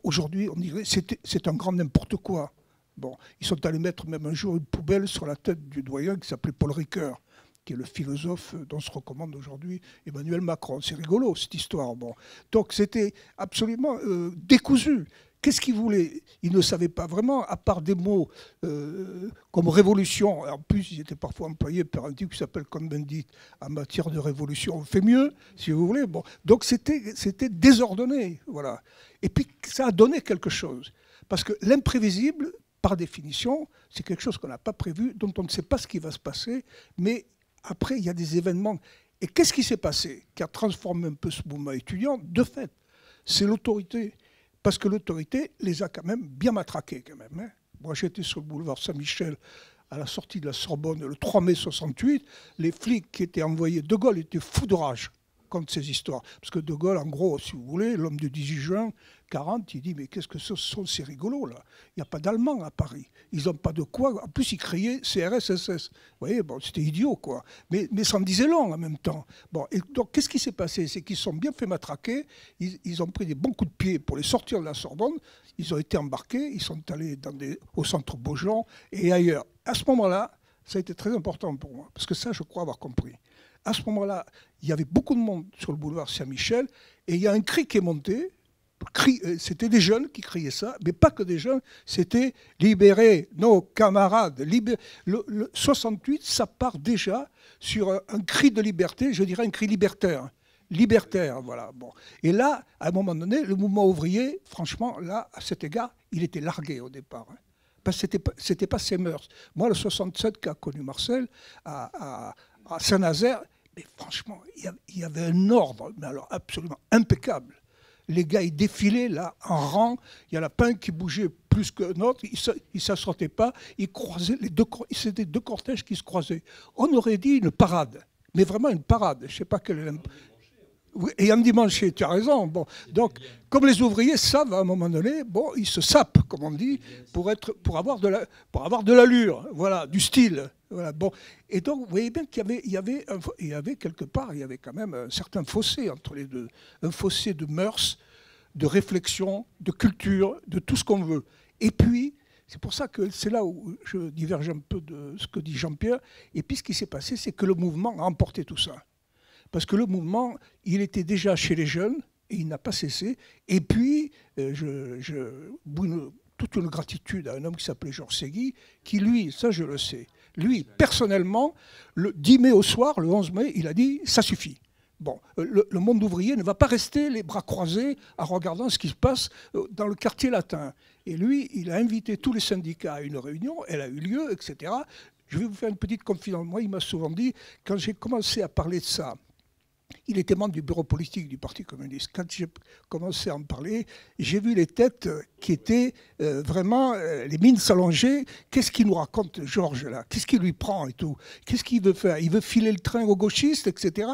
Aujourd'hui, on dirait que c'est un grand n'importe quoi. Bon, ils sont allés mettre même un jour une poubelle sur la tête du doyen qui s'appelait Paul Ricoeur, qui est le philosophe dont se recommande aujourd'hui Emmanuel Macron. C'est rigolo, cette histoire. Bon. Donc, c'était absolument décousu. Qu'est-ce qu'ils voulaient? Ils ne savaient pas vraiment, à part des mots comme révolution. En plus, ils étaient parfois employés par un type qui s'appelle Cohn-Bendit. En matière de révolution, on fait mieux, si vous voulez. Bon. Donc, c'était désordonné. Voilà. Et puis, ça a donné quelque chose. Parce que l'imprévisible, par définition, c'est quelque chose qu'on n'a pas prévu, dont on ne sait pas ce qui va se passer. Mais après, il y a des événements. Et qu'est-ce qui s'est passé qui a transformé un peu ce mouvement étudiant? De fait, c'est l'autorité. Parce que l'autorité les a quand même bien matraqués. Quand même, hein. Moi, j'étais sur le boulevard Saint-Michel à la sortie de la Sorbonne le 3 mai 68. Les flics qui étaient envoyés, De Gaulle était fou de rage contre ces histoires. Parce que De Gaulle, en gros, si vous voulez, l'homme du 18 juin 40, il dit « Mais qu'est-ce que ce sont ces rigolos, là? Il n'y a pas d'Allemands à Paris. Ils n'ont pas de quoi. » En plus, ils criaient CRS-SS. Vous voyez, bon, c'était idiot, quoi. Mais ça en disait long, en même temps. Bon, et donc, qu'est-ce qui s'est passé? C'est qu'ils sont bien fait matraquer. Ils ont pris des bons coups de pied pour les sortir de la Sorbonne. Ils ont été embarqués. Ils sont allés au centre Beaujon et ailleurs. À ce moment-là, ça a été très important pour moi. Parce que ça, je crois avoir compris. À ce moment-là, il y avait beaucoup de monde sur le boulevard Saint-Michel et il y a un cri qui est monté. C'était des jeunes qui criaient ça, mais pas que des jeunes, c'était « Libérer nos camarades ». Le 68, ça part déjà sur un cri de liberté, je dirais un cri libertaire. Libertaire, voilà. Bon. Et là, à un moment donné, le mouvement ouvrier, franchement, là, à cet égard, il était largué au départ. Hein. Parce que c'était pas ses mœurs. Moi, le 67 qu'a connu Marcel, à Saint-Nazaire, mais franchement, il y avait un ordre, mais alors absolument impeccable. Les gars, ils défilaient là, en rang. Il y en a pas un qui bougeait plus qu'un autre. Ils ne s'assortaient pas. Ils croisaient c'était deux cortèges qui se croisaient. On aurait dit une parade, mais vraiment une parade. Je ne sais pas quelle est oui, et un dimanche, tu as raison. Bon, donc, comme les ouvriers savent à un moment donné, bon, ils se sapent, comme on dit, pour avoir de l'allure, voilà, du style. Voilà, bon. Et donc, vous voyez bien qu'il y avait quelque part, il y avait quand même un certain fossé entre les deux. Un fossé de mœurs, de réflexion, de culture, de tout ce qu'on veut. Et puis, c'est pour ça que c'est là où je diverge un peu de ce que dit Jean-Pierre. Et puis, ce qui s'est passé, c'est que le mouvement a emporté tout ça. Parce que le mouvement, il était déjà chez les jeunes, et il n'a pas cessé. Et puis, toute une gratitude à un homme qui s'appelait Georges Ségui, qui lui, ça je le sais, lui, personnellement, le 10 mai au soir, le 11 mai, il a dit « ça suffit ». Bon, le monde ouvrier ne va pas rester les bras croisés en regardant ce qui se passe dans le quartier latin. Et lui, il a invité tous les syndicats à une réunion, elle a eu lieu, etc. Je vais vous faire une petite confidence. Moi, il m'a souvent dit, quand j'ai commencé à parler de ça, il était membre du bureau politique du Parti communiste. Quand j'ai commencé à en parler, j'ai vu les têtes qui étaient vraiment les mines s'allonger. Qu'est-ce qu'il nous raconte, Georges, là? Qu'est-ce qu'il lui prend et tout? Qu'est-ce qu'il veut faire? Il veut filer le train aux gauchistes, etc.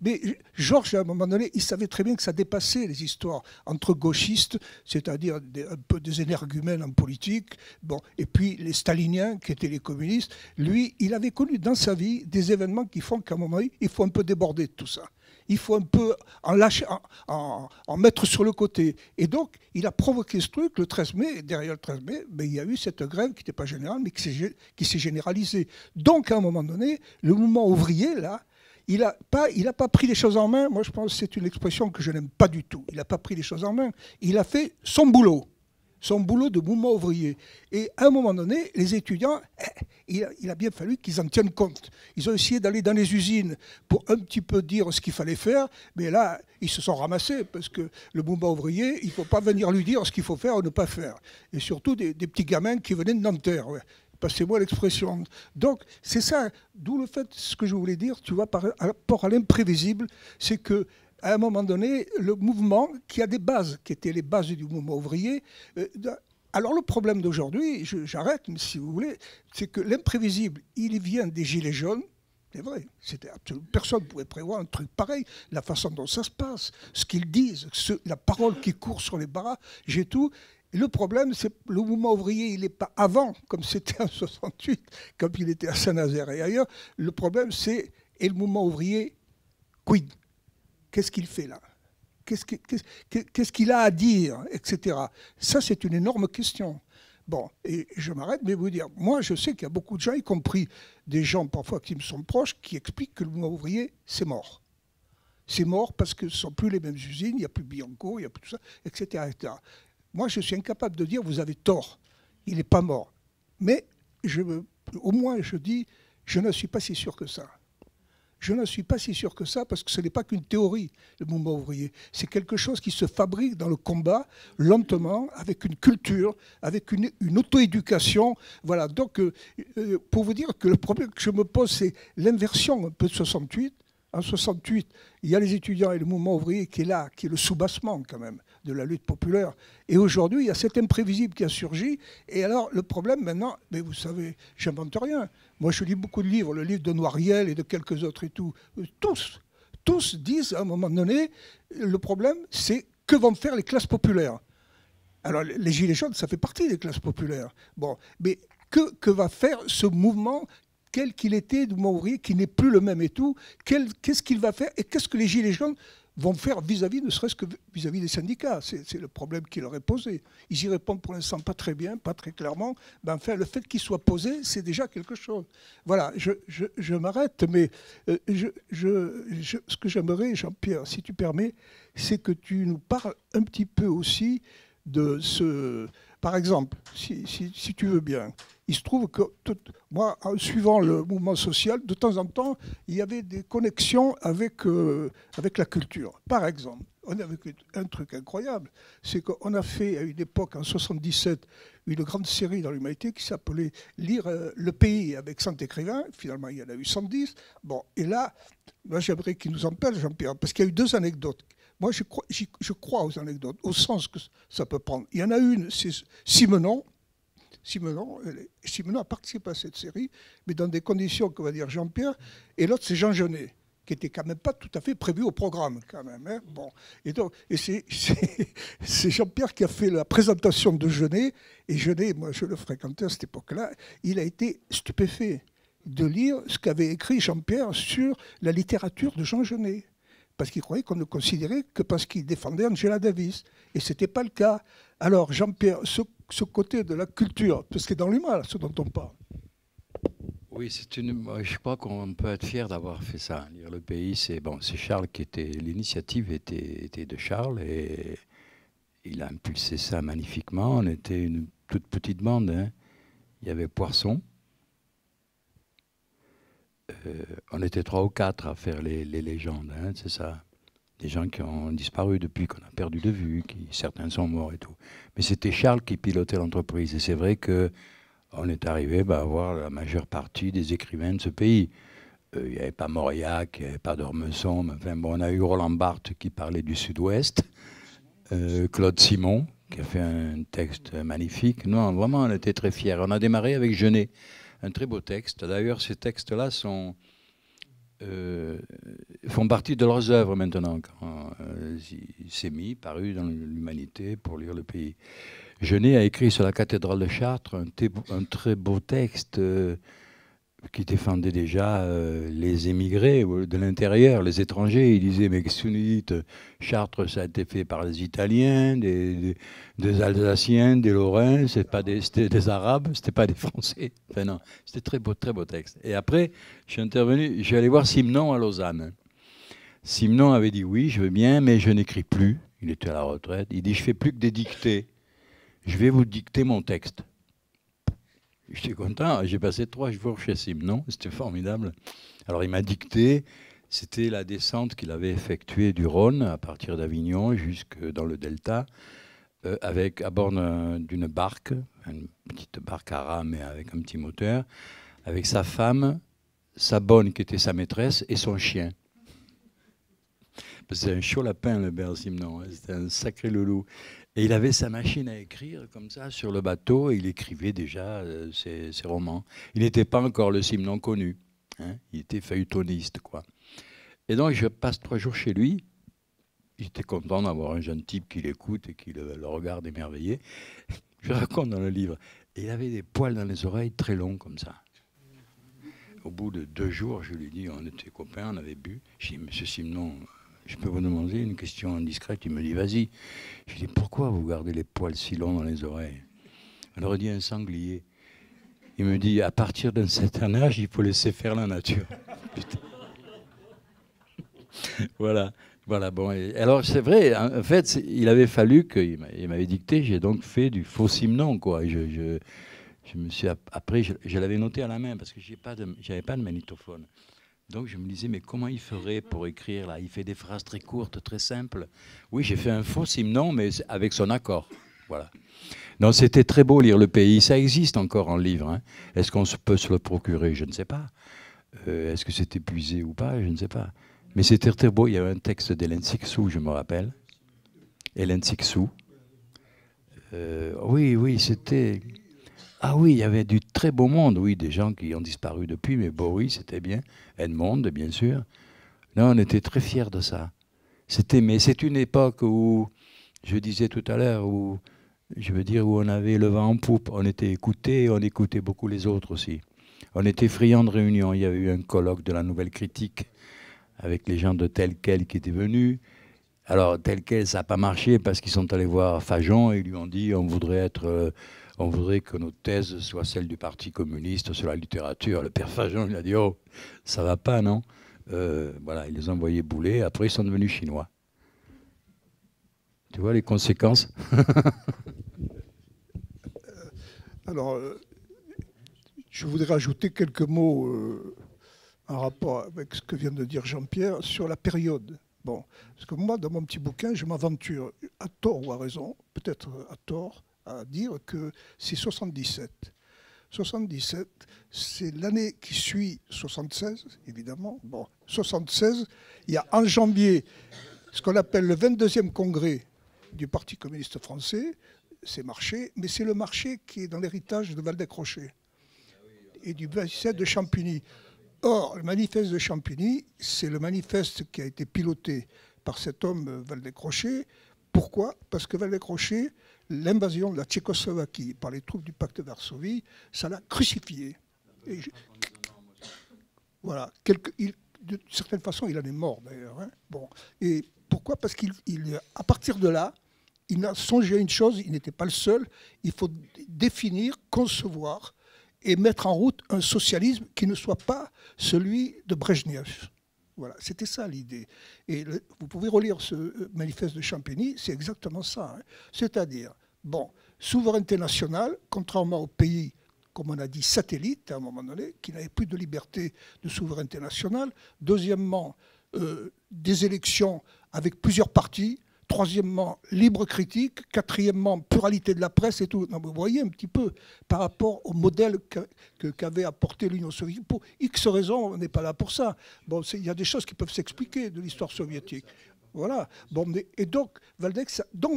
Mais Georges, à un moment donné, il savait très bien que ça dépassait les histoires entre gauchistes, c'est-à-dire un peu des énergumènes en politique, bon, et puis les staliniens, qui étaient les communistes. Lui, il avait connu dans sa vie des événements qui font qu'à un moment donné, il faut un peu déborder de tout ça. Il faut un peu en mettre sur le côté. Et donc, il a provoqué ce truc le 13 mai. Et derrière le 13 mai, ben, il y a eu cette grève qui n'était pas générale, mais qui s'est généralisée. Donc, à un moment donné, le mouvement ouvrier, là, il n'a pas pris les choses en main. Moi, je pense que c'est une expression que je n'aime pas du tout. Il n'a pas pris les choses en main. Il a fait son boulot de mouvement ouvrier. Et à un moment donné, les étudiants, il a bien fallu qu'ils en tiennent compte. Ils ont essayé d'aller dans les usines pour un petit peu dire ce qu'il fallait faire, mais là, ils se sont ramassés, parce que le mouvement ouvrier, il ne faut pas venir lui dire ce qu'il faut faire ou ne pas faire. Et surtout des petits gamins qui venaient de Nanterre. Ouais. Passez-moi l'expression. Donc, c'est ça, d'où le fait, ce que je voulais dire, tu vois, par rapport à l'imprévisible, c'est que à un moment donné, le mouvement qui a des bases, qui étaient les bases du mouvement ouvrier. Alors le problème d'aujourd'hui, j'arrête, mais si vous voulez, c'est que l'imprévisible, il vient des Gilets jaunes. C'est vrai, personne ne pouvait prévoir un truc pareil, la façon dont ça se passe, ce qu'ils disent, la parole qui court sur les barrages, j'ai tout. Et le problème, c'est que le mouvement ouvrier, il n'est pas avant, comme c'était en 68, comme il était à Saint-Nazaire et ailleurs. Le problème, c'est, et le mouvement ouvrier, quid? Qu'est-ce qu'il fait là? Qu'est-ce qu'il a à dire, etc. Ça, c'est une énorme question. Bon, et je m'arrête, mais vous dire, moi, je sais qu'il y a beaucoup de gens, y compris des gens parfois qui me sont proches, qui expliquent que le mouvement ouvrier, c'est mort. C'est mort parce que ce ne sont plus les mêmes usines, il n'y a plus Bianco, il n'y a plus tout ça, etc., etc. Moi, je suis incapable de dire, vous avez tort, il n'est pas mort. Mais au moins, je dis, je ne suis pas si sûr que ça. Je ne suis pas si sûr que ça, parce que ce n'est pas qu'une théorie, le mouvement ouvrier. C'est quelque chose qui se fabrique dans le combat, lentement, avec une culture, avec une auto-éducation. Voilà, donc, pour vous dire que le problème que je me pose, c'est l'inversion un peu de 68. En 68, il y a les étudiants et le mouvement ouvrier qui est là, qui est le soubassement quand même de la lutte populaire. Et aujourd'hui, il y a cet imprévisible qui a surgi. Et alors, le problème maintenant, mais vous savez, j'invente rien. Moi, je lis beaucoup de livres, le livre de Noiriel et de quelques autres et tout. Tous disent à un moment donné, le problème, c'est que vont faire les classes populaires. Alors, les Gilets jaunes, ça fait partie des classes populaires. Bon, mais que va faire ce mouvement quel qu'il était, du mouvement ouvrier, qui n'est plus le même et tout, qu'est-ce qu'il va faire et qu'est-ce que les Gilets jaunes vont faire vis-à-vis, ne serait-ce que vis-à-vis des syndicats. C'est le problème qui leur est posé. Ils y répondent pour l'instant pas très bien, pas très clairement. Ben, enfin, le fait qu'ils soient posés, c'est déjà quelque chose. Voilà, je m'arrête, mais ce que j'aimerais, Jean-Pierre, si tu permets, c'est que tu nous parles un petit peu aussi de ce... Par exemple, si tu veux bien, il se trouve que moi, en suivant le mouvement social, de temps en temps, il y avait des connexions avec la culture. Par exemple, on a vécu un truc incroyable, c'est qu'on a fait à une époque, en 77, une grande série dans l'humanité qui s'appelait « Lire le pays » avec 100 écrivains. Finalement, il y en a eu 110. Bon, et là, j'aimerais qu'il nous en parle, Jean-Pierre, parce qu'il y a eu deux anecdotes. Moi, je crois aux anecdotes, au sens que ça peut prendre. Il y en a une, c'est Simenon. Simenon a participé à cette série, mais dans des conditions que va dire Jean-Pierre. Et l'autre, c'est Jean Genet, qui n'était quand même pas tout à fait prévu au programme, quand même. Hein. Bon. Et c'est Jean-Pierre qui a fait la présentation de Genet. Et Genet, moi, je le fréquentais à cette époque-là, il a été stupéfait de lire ce qu'avait écrit Jean-Pierre sur la littérature de Jean Genet. Parce qu'il croyait qu'on ne considérait que parce qu'il défendait Angela Davis. Et ce n'était pas le cas. Alors, Jean-Pierre, ce côté de la culture, parce que c'est dans l'humain, ce dont on parle. Oui, je crois qu'on peut être fier d'avoir fait ça. Lire le pays, c'est Charles qui était... L'initiative était de Charles et il a impulsé ça magnifiquement. On était une toute petite bande. Hein. Il y avait Poisson. On était 3 ou 4 à faire les légendes, hein, c'est ça. Des gens qui ont disparu depuis, qu'on a perdu de vue, certains sont morts et tout. Mais c'était Charles qui pilotait l'entreprise. Et c'est vrai qu'on est arrivé à voir la majeure partie des écrivains de ce pays. Il n'y avait pas Mauriac, il n'y avait pas d'Ormesson. Enfin, bon, on a eu Roland Barthes qui parlait du Sud-Ouest, Claude Simon qui a fait un texte magnifique. Non, vraiment, on était très fiers. On a démarré avec Genet. Un très beau texte. D'ailleurs, ces textes-là font partie de leurs œuvres maintenant. Quand il s'est paru dans l'Humanité pour lire le pays. Genet a écrit sur la cathédrale de Chartres un très beau texte qui défendait déjà les émigrés de l'intérieur, les étrangers. Il disait, mais qu'est-ce que vous dites, Chartres, ça a été fait par des Italiens, des Alsaciens, des Lorrains, c'était des Arabes, c'était pas des Français. Enfin non, c'était très beau texte. Et après, je suis allé voir Simenon à Lausanne. Simenon avait dit, oui, je veux bien, mais je n'écris plus. Il était à la retraite. Il dit, je fais plus que des dictées. Je vais vous dicter mon texte. J'étais content, j'ai passé 3 jours chez Simenon, c'était formidable. Alors il m'a dicté, c'était la descente qu'il avait effectuée du Rhône à partir d'Avignon jusque dans le Delta, à bord d'une barque, une petite barque à rame mais avec un petit moteur, avec sa femme, sa bonne qui était sa maîtresse et son chien. C'est un chaud lapin, le Bernard Simenon. Hein. C'était un sacré loulou. Et il avait sa machine à écrire comme ça sur le bateau et il écrivait déjà ses romans. Il n'était pas encore le Simenon connu. Hein. Il était feuilletoniste, quoi. Et donc, je passe 3 jours chez lui. J'étais content d'avoir un jeune type qui l'écoute et qui le regarde émerveillé. Je raconte dans le livre. Et il avait des poils dans les oreilles très longs comme ça. Au bout de 2 jours, je lui dis, on était copains, on avait bu. Je dis, monsieur Simenon, je peux vous demander une question indiscrète? Il me dit, vas-y. Je lui dis, pourquoi vous gardez les poils si longs dans les oreilles? On aurait dit un sanglier. Il me dit, à partir d'un certain âge, il faut laisser faire la nature. Putain. Voilà. Voilà, bon. Alors, c'est vrai, en fait, il avait fallu qu'il m'avait dicté, j'ai donc fait du faux Simenon, quoi. Je me suis, après, je l'avais noté à la main parce que j'avais pas de magnétophone. Donc, je me disais, mais comment il ferait pour écrire, là? Il fait des phrases très courtes, très simples. Oui, j'ai fait un faux Simenon, mais avec son accord. Voilà. Donc, c'était très beau lire Le Pays. Ça existe encore en livre. Hein. Est-ce qu'on peut se le procurer? Je ne sais pas. Est-ce que c'est épuisé ou pas? Je ne sais pas. Mais c'était très beau. Il y avait un texte d'Hélène Sixou, je me rappelle. Hélène Sixou. Oui, c'était... Ah oui, il y avait du très beau monde. Oui, des gens qui ont disparu depuis, mais Boris, c'était bien. Edmond, bien sûr. Là, on était très fiers de ça. Mais c'est une époque où, je disais tout à l'heure, où on avait le vent en poupe. On était écoutés, on écoutait beaucoup les autres aussi. On était friands de réunions. Il y avait eu un colloque de la Nouvelle Critique avec les gens de Tel Quel qui étaient venus. Alors, Tel Quel, ça n'a pas marché parce qu'ils sont allés voir Fajon et ils lui ont dit on voudrait que nos thèses soient celles du Parti communiste sur la littérature. Le père Fajon, il a dit oh, ça va pas, non? Voilà, il les a envoyés bouler. Après, ils sont devenus chinois. Tu vois les conséquences? Alors, je voudrais ajouter quelques mots en rapport avec ce que vient de dire Jean-Pierre sur la période. Bon, parce que moi, dans mon petit bouquin, je m'aventure, à tort ou à raison, peut-être à tort, à dire que c'est 77. 77, c'est l'année qui suit 76, évidemment. Bon, 76, il y a en janvier ce qu'on appelle le 22e congrès du Parti communiste français. C'est marché, mais c'est le marché qui est dans l'héritage de Waldeck-Rochet et du manifeste de Champigny. Or, le manifeste de Champigny, c'est le manifeste qui a été piloté par cet homme Waldeck-Rochet. Pourquoi? Parce que Waldeck-Rochet, l'invasion de la Tchécoslovaquie par les troupes du pacte de Varsovie, ça l'a crucifié. Voilà. De certaine façon, il en est mort d'ailleurs. Hein. Bon. Et pourquoi? Parce qu'à partir de là, il a songé à une chose, il n'était pas le seul, il faut définir, concevoir et mettre en route un socialisme qui ne soit pas celui de Brejnev. Voilà, c'était ça l'idée. Et vous pouvez relire ce manifeste de Champigny, c'est exactement ça. Hein. C'est-à-dire, bon, souveraineté nationale, contrairement aux pays, comme on a dit, satellites, à un moment donné, qui n'avaient plus de liberté de souveraineté nationale. Deuxièmement, des élections avec plusieurs partis. Troisièmement, libre critique. Quatrièmement, pluralité de la presse et tout. Non, vous voyez un petit peu par rapport au modèle qu'avait apporté l'Union soviétique. Pour X raisons, on n'est pas là pour ça. Bon, il y a des choses qui peuvent s'expliquer de l'histoire soviétique. Voilà. Bon, et donc, Waldeck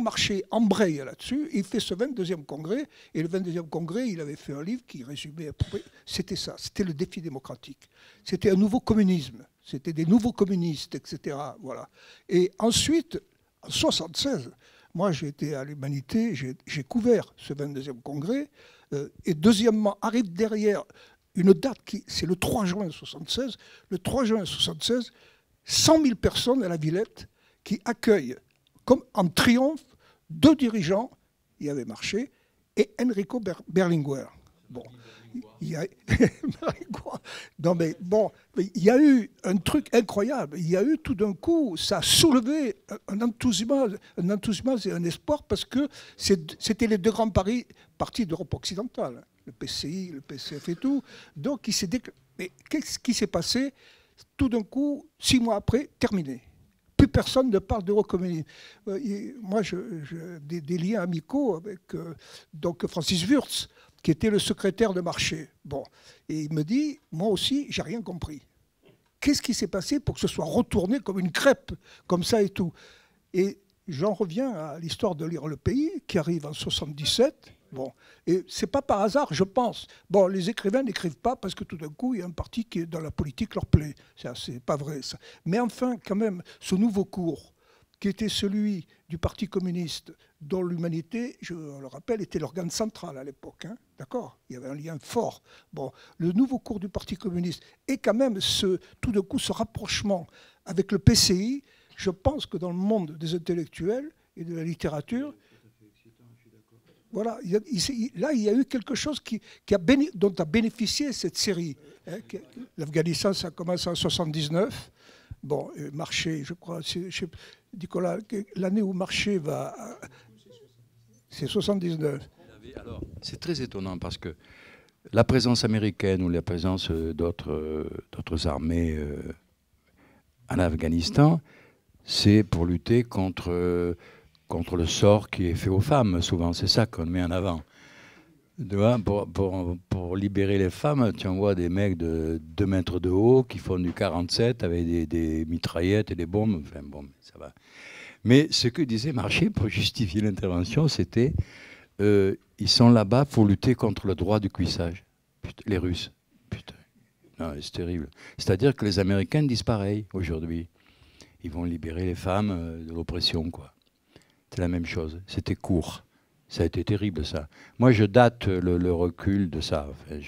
marchait, embraye là-dessus. Il fait ce 22e congrès. Et le 22e congrès, il avait fait un livre qui résumait à peu près. C'était ça. C'était le défi démocratique. C'était un nouveau communisme. C'était des nouveaux communistes, etc. Voilà. Et ensuite, en 1976, moi j'ai été à l'Humanité, j'ai couvert ce 22e congrès. Et deuxièmement, arrive derrière une date c'est le 3 juin 1976. Le 3 juin 1976, 100 000 personnes à la Villette qui accueillent, comme en triomphe, 2 dirigeants, il y avait Marché, et Enrico Berlinguer. Bon. Il y a... non mais bon, il y a eu un truc incroyable. Il y a eu tout d'un coup, ça a soulevé un enthousiasme et un espoir parce que c'était les 2 grands partis d'Europe occidentale, le PCI, le PCF et tout. Donc il s'est mais qu'est-ce qui s'est passé? Tout d'un coup, 6 mois après, terminé. Plus personne ne parle d'eurocommunisme. Moi, des liens amicaux avec donc Francis Wurtz, qui était le secrétaire de Marché. Bon. Et il me dit, moi aussi, j'ai rien compris. Qu'est-ce qui s'est passé pour que ce soit retourné comme une crêpe, comme ça et tout? Et j'en reviens à l'histoire de Lire le pays, qui arrive en 77. Bon, et c'est pas par hasard, je pense. Bon, les écrivains n'écrivent pas parce que tout d'un coup, il y a un parti qui est dans la politique leur plaît. C'est pas vrai, ça. Mais enfin, quand même, ce nouveau cours, qui était celui du Parti communiste, dont l'Humanité, je le rappelle, était l'organe central à l'époque. Hein, d'accord? Il y avait un lien fort. Bon, le nouveau cours du Parti communiste et quand même tout d'un coup ce rapprochement avec le PCI, je pense que dans le monde des intellectuels et de la littérature, voilà, là, il y a eu quelque chose dont a bénéficié cette série. Hein, l'Afghanistan, ça a commencé en 79. Bon, Marché, je crois, Nicolas, l'année où Marché va... C'est 79. C'est très étonnant parce que la présence américaine ou la présence d'autres armées en Afghanistan, c'est pour lutter contre le sort qui est fait aux femmes, souvent. C'est ça qu'on met en avant. Pour libérer les femmes, tu envoies des mecs de 2 mètres de haut qui font du 47 avec des mitraillettes et des bombes. Enfin, bon, ça va. Mais ce que disait Marché pour justifier l'intervention, c'était ils sont là-bas pour lutter contre le droit du cuissage. Putain, les Russes. Putain. Non, c'est terrible. C'est-à-dire que les Américains disent pareil aujourd'hui. Ils vont libérer les femmes de l'oppression, quoi. C'est la même chose. C'était court. Ça a été terrible, ça. Moi, je date le recul de ça. Enfin,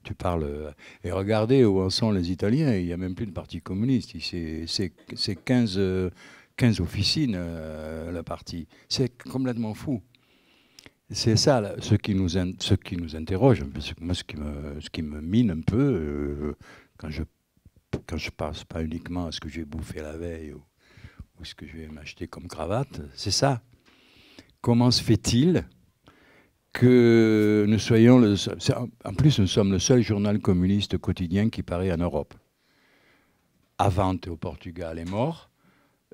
tu parles... et regardez où en sont les Italiens. Il n'y a même plus de parti communiste. C'est 15 officines, le parti. C'est complètement fou. C'est ça, là, ce qui nous interroge. Moi, ce qui me mine un peu, quand je pense pas uniquement à ce que j'ai bouffé la veille ou ce que je vais m'acheter comme cravate, c'est ça. Comment se fait-il que nous soyons en plus, nous sommes le seul journal communiste quotidien qui paraît en Europe. Avante au Portugal est mort.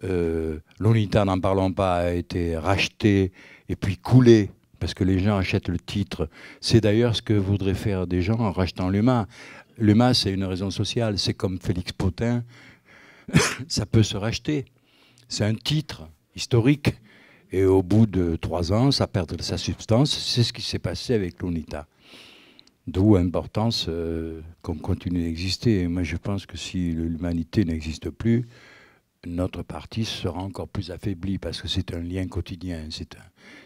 L'UNITA, n'en parlons pas, a été racheté et puis coulé parce que les gens achètent le titre. C'est d'ailleurs ce que voudraient faire des gens en rachetant l'UMA. L'UMA, c'est une raison sociale. C'est comme Félix Potin. Ça peut se racheter. C'est un titre historique. Et au bout de 3 ans, ça perd sa substance. C'est ce qui s'est passé avec l'UNITA. D'où l'importance qu'on continue d'exister. Et moi, je pense que si l'humanité n'existe plus, notre parti sera encore plus affaibli parce que c'est un lien quotidien.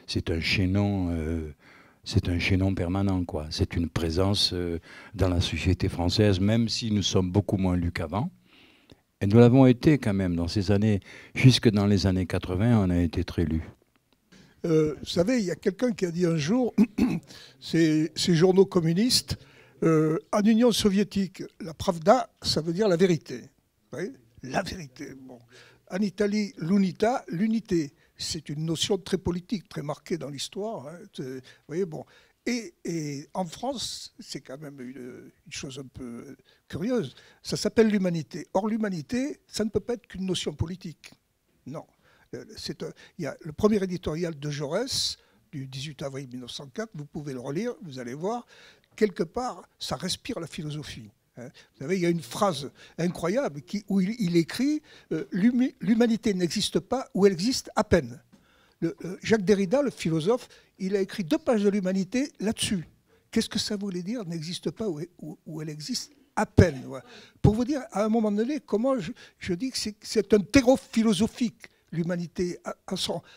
C'est un chaînon permanent, quoi. C'est une présence dans la société française, même si nous sommes beaucoup moins lus qu'avant. Et nous l'avons été quand même dans ces années, jusque dans les années 80, on a été très lus. Vous savez, il y a quelqu'un qui a dit un jour, ces journaux communistes, en Union soviétique, la Pravda, ça veut dire la vérité. Vous voyez, la vérité. Bon. En Italie, l'unità, l'unité. C'est une notion très politique, très marquée dans l'histoire. Hein. Vous voyez, bon. Et en France, c'est quand même une chose un peu curieuse. Ça s'appelle l'humanité. Or, l'humanité, ça ne peut pas être qu'une notion politique. Non. Il y a le premier éditorial de Jaurès, du 18 avril 1904, vous pouvez le relire, vous allez voir, quelque part, ça respire la philosophie. Hein. Vous savez, il y a une phrase incroyable où il écrit « L'humanité n'existe pas ou elle existe à peine ». Jacques Derrida, le philosophe, il a écrit 2 pages de l'humanité là-dessus. Qu'est-ce que ça voulait dire, n'existe pas ou elle existe à peine. Ouais. Pour vous dire, à un moment donné, comment je dis que c'est un terreau philosophique, l'humanité,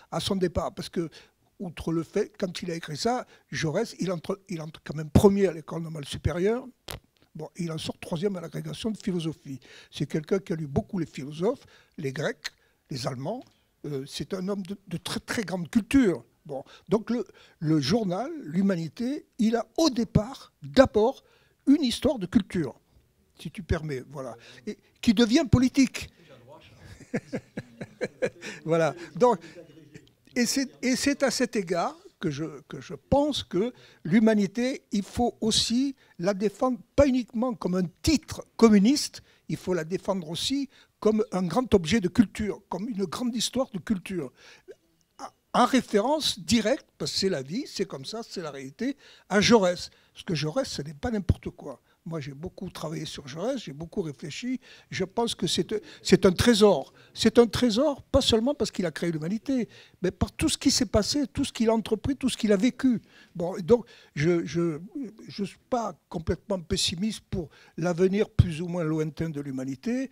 à son départ. Parce que, outre le fait, quand il a écrit ça, Jaurès, il entre quand même premier à l'école normale supérieure. Bon, il en sort 3e à l'agrégation de philosophie. C'est quelqu'un qui a lu beaucoup les philosophes, les Grecs, les Allemands. C'est un homme de très très grande culture. Bon, donc le journal, l'Humanité, il a au départ, d'abord, une histoire de culture, si tu permets, voilà, et qui devient politique. Voilà. Donc, et c'est à cet égard que je pense que l'Humanité, il faut aussi la défendre, pas uniquement comme un titre communiste, il faut la défendre aussi comme un grand objet de culture, comme une grande histoire de culture. En référence directe, parce que c'est la vie, c'est comme ça, c'est la réalité, à Jaurès. Parce que Jaurès, ce n'est pas n'importe quoi. Moi, j'ai beaucoup travaillé sur Jaurès, j'ai beaucoup réfléchi. Je pense que c'est un trésor. C'est un trésor, pas seulement parce qu'il a créé l'humanité, mais par tout ce qui s'est passé, tout ce qu'il a entrepris, tout ce qu'il a vécu. Bon, donc, je ne suis pas complètement pessimiste pour l'avenir plus ou moins lointain de l'humanité.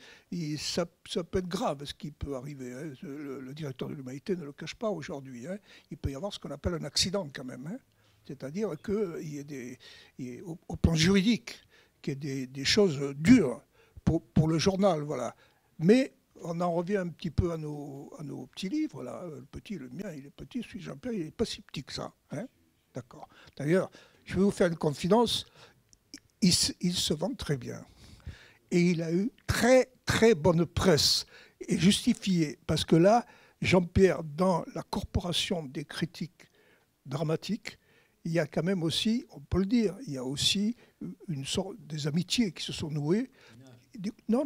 Ça peut être grave, ce qui peut arriver. Hein. Le directeur de l'humanité ne le cache pas aujourd'hui. Hein. Il peut y avoir ce qu'on appelle un accident quand même. Hein. C'est-à-dire qu'il y ait au plan juridique, qu'il y ait des choses dures pour le journal. Voilà. Mais on en revient un petit peu à nos petits livres. Là. Le mien, il est petit, celui de Jean-Pierre, il n'est pas si petit que ça. Hein. D'accord. D'ailleurs, je vais vous faire une confidence. Il se vend très bien. Et il a eu très, très bonne presse. Et justifiée. Parce que là, Jean-Pierre, dans la corporation des critiques dramatiques, il y a quand même aussi, on peut le dire, il y a aussi une sorte des amitiés qui se sont nouées. Non,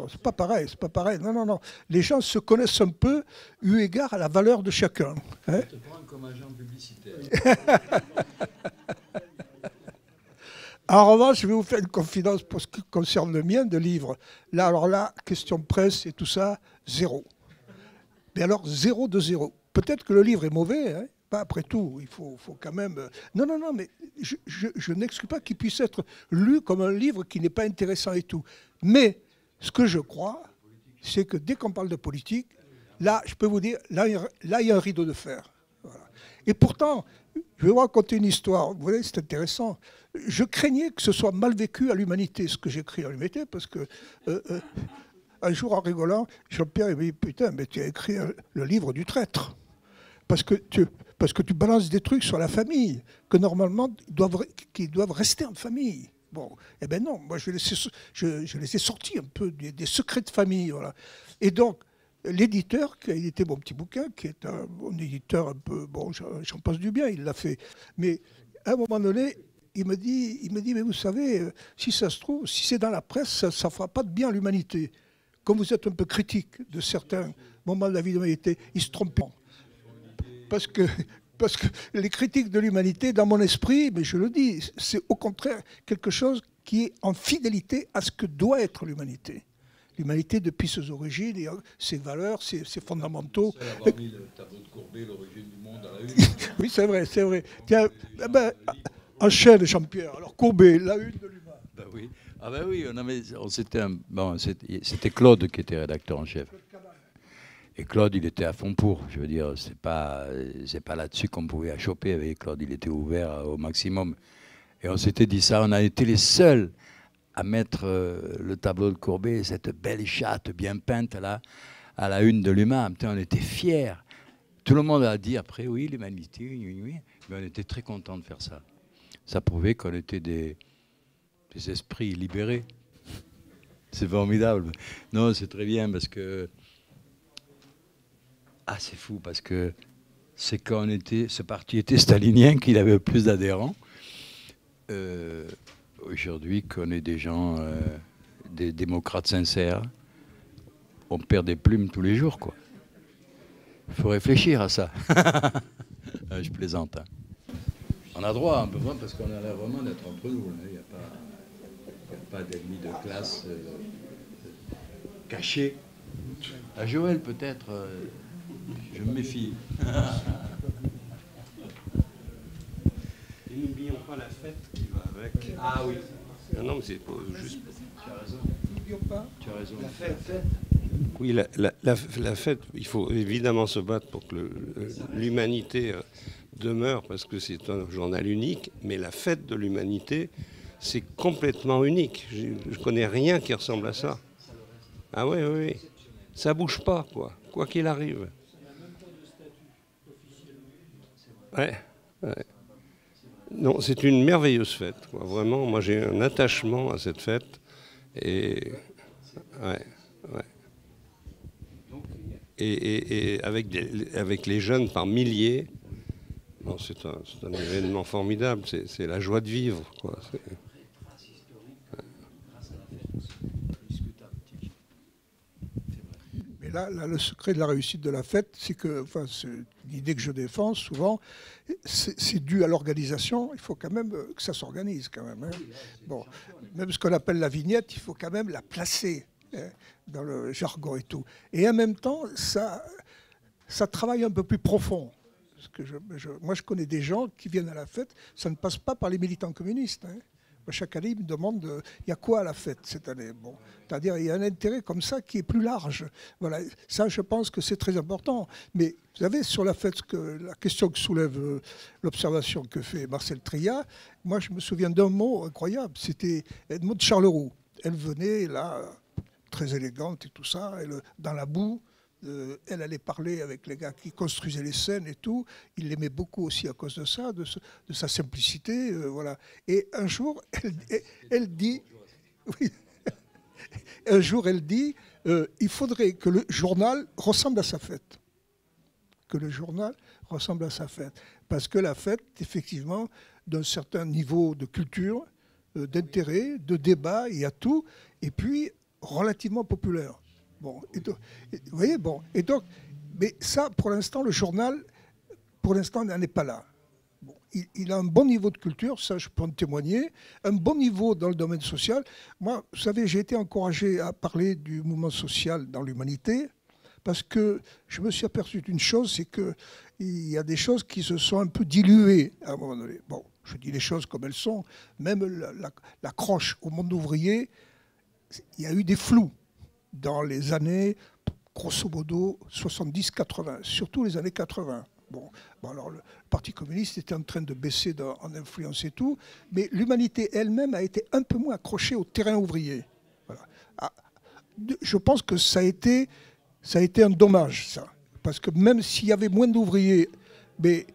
c'est pas pareil, c'est pas pareil. Non. Les gens se connaissent un peu, eu égard à la valeur de chacun. Hein. Je te prends comme agent publicitaire. En revanche, je vais vous faire une confidence pour ce qui concerne le mien de livre. Là, alors là, question presse et tout ça, 0. Mais alors, 0 de 0. Peut-être que le livre est mauvais, hein. Après tout, il faut quand même... Non, mais je n'exclus pas qu'il puisse être lu comme un livre qui n'est pas intéressant et tout. Mais ce que je crois, c'est que dès qu'on parle de politique, là, je peux vous dire, là, il y a un rideau de fer. Voilà. Et pourtant, je vais vous raconter une histoire. Vous voyez, c'est intéressant. Je craignais que ce soit mal vécu à l'humanité, ce que j'écris à l'humanité, parce que... un jour, en rigolant, Jean-Pierre m'a dit « Putain, mais tu as écrit le livre du traître. » Parce que tu balances des trucs sur la famille, que normalement, qui doivent rester en famille. Bon, eh bien non, moi je les ai sortis un peu des secrets de famille. Voilà. Et donc, l'éditeur, qui a édité mon petit bouquin, qui est un éditeur un peu, bon, j'en passe du bien, il l'a fait. Mais à un moment donné, il me dit, mais vous savez, si ça se trouve, si c'est dans la presse, ça ne fera pas de bien à l'humanité. Comme vous êtes un peu critique de certains moments de la vie de l'humanité, ils se trompent. Parce que les critiques de l'humanité, dans mon esprit, mais je le dis, c'est au contraire quelque chose qui est en fidélité à ce que doit être l'humanité. L'humanité, depuis ses origines, ses valeurs, ses fondamentaux. C'est avoir mis le tableau de Courbet, l'origine du monde, à la une. Oui, c'est vrai. Tiens, enchaîne, Jean-Pierre. Alors, Courbet, la une de l'humain. Ben oui. Ah ben oui, c'était Claude qui était rédacteur en chef. Et Claude, il était à fond pour. Je veux dire, c'est pas là-dessus qu'on pouvait achoper avec Claude. Il était ouvert au maximum. Et on s'était dit ça. On a été les seuls à mettre le tableau de Courbet, cette belle chatte bien peinte là, à la une de l'humain. On était fiers. Tout le monde a dit après, oui, l'humanité, oui. Mais on était très contents de faire ça. Ça prouvait qu'on était des esprits libérés. C'est formidable. Non, c'est très bien parce que... Ah, c'est fou, parce que c'est quand ce parti était stalinien qu'il avait le plus d'adhérents. Aujourd'hui, qu'on est des gens, des démocrates sincères, on perd des plumes tous les jours, quoi. Il faut réfléchir à ça. Je plaisante. Hein. On a droit un peu moins, parce qu'on a l'air vraiment d'être entre nous. Il n'y a pas d'ennemis de classe cachés. À Joël, peut-être... je me méfie. Et n'oublions pas la fête qui va avec. Ah oui. Non, mais c'est pas juste. Tu as raison. N'oublions pas. Tu as raison. La fête. Oui, la fête, il faut évidemment se battre pour que l'humanité demeure, parce que c'est un journal unique, mais la fête de l'humanité, c'est complètement unique. Je connais rien qui ressemble à ça. Ah oui. Ça bouge pas, quoi qu'il arrive. Ouais. Non, c'est une merveilleuse fête, quoi. Vraiment, moi j'ai un attachement à cette fête. Et avec les jeunes par milliers, bon, c'est un événement formidable. C'est la joie de vivre, quoi. Mais là, le secret de la réussite de la fête, c'est que, enfin, c'est l'idée que je défends souvent, c'est dû à l'organisation. Il faut quand même que ça s'organise quand même. Hein. Bon, même ce qu'on appelle la vignette, il faut quand même la placer dans le jargon et tout. Et en même temps, ça travaille un peu plus profond. Parce que moi, je connais des gens qui viennent à la fête, ça ne passe pas par les militants communistes. Hein. Chaque année, ils me demandent il y a quoi à la fête cette année. Bon, c'est-à-dire il y a un intérêt comme ça qui est plus large. Voilà, ça, je pense que c'est très important. Mais vous savez, sur la fête, la question que soulève l'observation que fait Marcel Trillat, moi, je me souviens d'un mot incroyable. C'était Edmond de Charleroux. Elle venait là, très élégante et tout ça, dans la boue. Elle allait parler avec les gars qui construisaient les scènes et tout. Il l'aimait beaucoup aussi à cause de ça, de sa simplicité. Voilà. Et un jour, elle dit, oui, un jour, elle dit, il faudrait que le journal ressemble à sa fête. Que le journal ressemble à sa fête. Parce que la fête, effectivement, d'un certain niveau de culture, d'intérêt, de débat, il y a tout. Et puis, relativement populaire. Bon, vous voyez, bon, et donc, mais ça, pour l'instant, le journal, pour l'instant, n'en est pas là. Bon, il a un bon niveau de culture, ça, je peux en témoigner, un bon niveau dans le domaine social. Moi, vous savez, j'ai été encouragé à parler du mouvement social dans l'humanité, parce que je me suis aperçu d'une chose, c'est qu'il y a des choses qui se sont un peu diluées à un moment donné. Bon, je dis les choses comme elles sont, même l'accroche au monde ouvrier, il y a eu des flous dans les années, grosso modo, 70-80, surtout les années 80. Bon, alors le Parti communiste était en train de baisser en influence et tout, mais l'humanité elle-même a été un peu moins accrochée au terrain ouvrier. Voilà. Je pense que ça a été un dommage, ça. Parce que même s'il y avait moins d'ouvriers, mais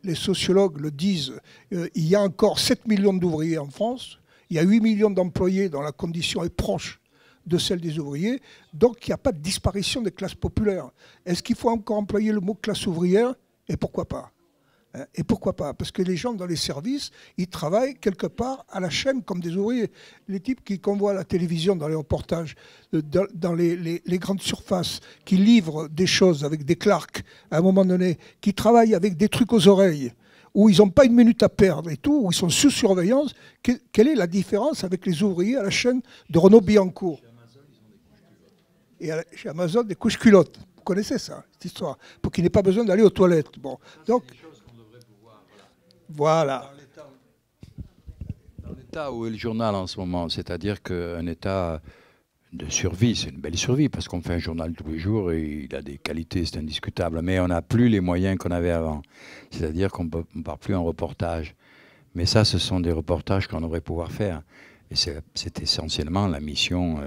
les sociologues le disent, il y a encore 7 millions d'ouvriers en France, il y a 8 millions d'employés dont la condition est proche de celle des ouvriers, donc il n'y a pas de disparition des classes populaires. Est-ce qu'il faut encore employer le mot classe ouvrière? Et pourquoi pas? Et pourquoi pas? Parce que les gens dans les services, ils travaillent quelque part à la chaîne comme des ouvriers. Les types qu'on voit à la télévision dans les reportages, dans les grandes surfaces, qui livrent des choses avec des clercs à un moment donné, qui travaillent avec des trucs aux oreilles, où ils n'ont pas une minute à perdre et tout, où ils sont sous surveillance, quelle est la différence avec les ouvriers à la chaîne de Renault-Billancourt? Et chez Amazon, des couches culottes. Vous connaissez ça, cette histoire, pour qu'il n'ait pas besoin d'aller aux toilettes. Bon, donc, voilà. Dans l'état où est le journal en ce moment, c'est-à-dire qu'un état de survie, c'est une belle survie, parce qu'on fait un journal tous les jours et il a des qualités, c'est indiscutable, mais on n'a plus les moyens qu'on avait avant. C'est-à-dire qu'on ne part plus en reportage. Mais ça, ce sont des reportages qu'on devrait pouvoir faire. Et c'est essentiellement la mission,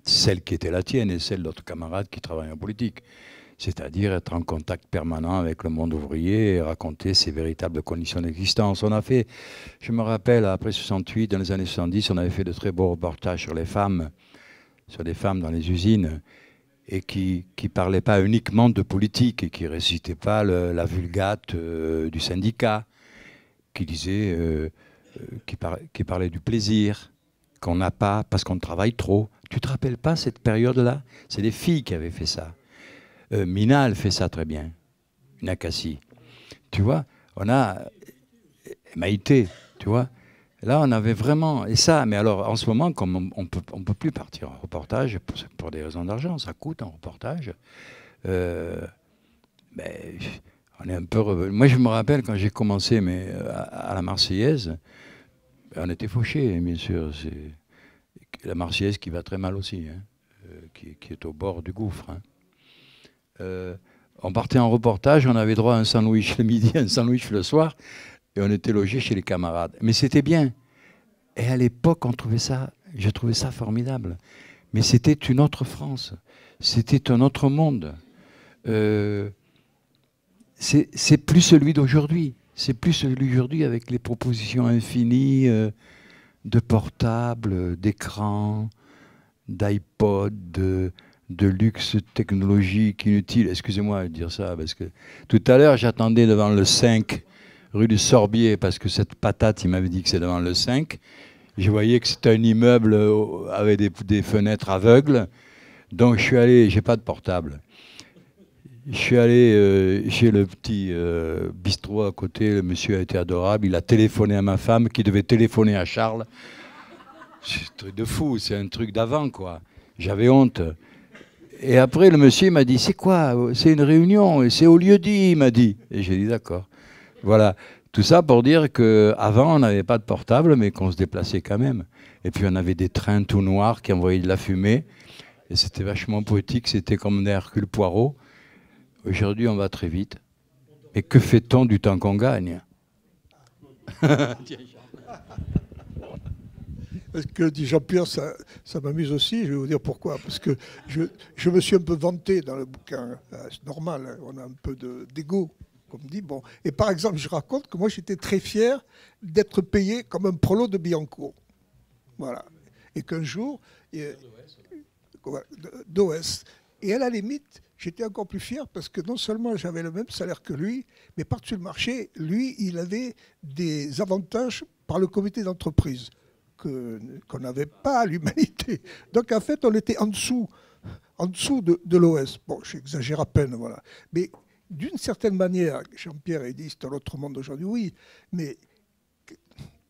celle qui était la tienne et celle d'autres camarades qui travaillent en politique. C'est-à-dire être en contact permanent avec le monde ouvrier et raconter ses véritables conditions d'existence. On a fait, je me rappelle, après 68, dans les années 70, on avait fait de très beaux reportages sur les femmes dans les usines, et qui ne parlaient pas uniquement de politique et qui ne récitaient pas la vulgate du syndicat, qui disait... qui parlait du plaisir qu'on n'a pas parce qu'on travaille trop. Tu ne te rappelles pas cette période-là? C'est des filles qui avaient fait ça. Mina, elle fait ça très bien. Nakassi. Tu vois, on a Maïté, tu vois. Là, on avait vraiment... Et ça, mais alors, en ce moment, comme on peut plus partir en reportage pour des raisons d'argent, ça coûte en reportage. Mais on est un peu... Moi, je me rappelle quand j'ai commencé à la Marseillaise, on était fauchés, bien sûr. C'est la Marseillaise qui va très mal aussi, hein, qui est au bord du gouffre. Hein. On partait en reportage, on avait droit à un sandwich le midi, un sandwich le soir, et on était logés chez les camarades. Mais c'était bien. Et à l'époque, je trouvais ça formidable. Mais c'était une autre France. C'était un autre monde. C'est plus celui d'aujourd'hui. C'est plus celui d'aujourd'hui avec les propositions infinies de portables, d'écrans, d'iPod, de luxe technologique inutile. Excusez-moi de dire ça, parce que tout à l'heure, j'attendais devant le 5, rue du Sorbier, parce que cette patate, il m'avait dit que c'est devant le 5. Je voyais que c'était un immeuble avec des fenêtres aveugles. Donc je suis allé, j'ai pas de portable. Je suis allé chez le petit bistrot à côté, le monsieur a été adorable, il a téléphoné à ma femme qui devait téléphoner à Charles. C'est un truc de fou, c'est un truc d'avant, quoi. J'avais honte. Et après, le monsieur m'a dit, c'est quoi? C'est une réunion, c'est au lieu-dit, il m'a dit. Et j'ai dit, d'accord. Voilà. Tout ça pour dire qu'avant, on n'avait pas de portable, mais qu'on se déplaçait quand même. Et puis, on avait des trains tout noirs qui envoyaient de la fumée. Et c'était vachement poétique, c'était comme des Hercule Poirot. Aujourd'hui, on va très vite. Et que fait-on du temps qu'on gagne? Ce que dit Jean-Pierre, ça m'amuse aussi, je vais vous dire pourquoi. Parce que je me suis un peu vanté dans le bouquin. C'est normal, hein, on a un peu d'ego, comme dit. Bon. Et par exemple, je raconte que moi, j'étais très fier d'être payé comme un prolo de Billancourt. Voilà. Et qu'un jour, d'OS. Et à la limite, j'étais encore plus fier parce que non seulement j'avais le même salaire que lui, mais par-dessus le marché, lui, il avait des avantages par le comité d'entreprise qu'on n'avait pas à l'humanité. Donc en fait, on était en dessous de l'OS. Bon, j'exagère à peine, voilà. Mais d'une certaine manière, Jean-Pierre a dit c'est un autre monde aujourd'hui, oui, mais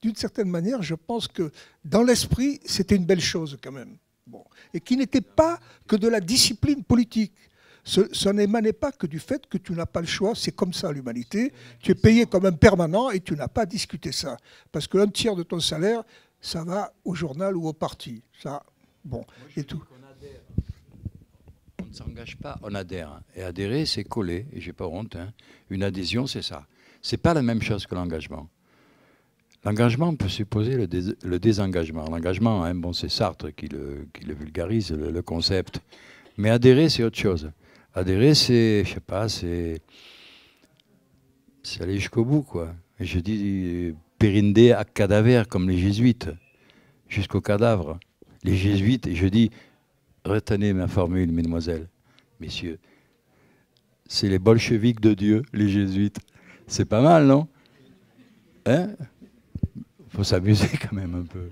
d'une certaine manière, je pense que dans l'esprit, c'était une belle chose quand même. Bon. Et qui n'était pas que de la discipline politique. Ça n'émanait pas que du fait que tu n'as pas le choix, c'est comme ça l'humanité. Tu es payé comme un permanent et tu n'as pas à discuter ça. Parce que 1/3 de ton salaire, ça va au journal ou au parti. Ça, bon, et tout. On ne s'engage pas, on adhère. Et adhérer, c'est coller, et j'ai pas honte. Hein. Une adhésion, c'est ça. C'est pas la même chose que l'engagement. L'engagement peut supposer le désengagement. L'engagement, hein, bon, c'est Sartre qui le vulgarise, le concept. Mais adhérer, c'est autre chose. Adhérer, c'est, je sais pas, c'est aller jusqu'au bout, quoi. Et je dis périnde à cadaver, comme les jésuites, jusqu'au cadavre. Les jésuites, et je dis, retenez ma formule, mesdemoiselles, messieurs, c'est les bolcheviques de Dieu, les jésuites. C'est pas mal, non? Hein? Faut s'amuser quand même un peu.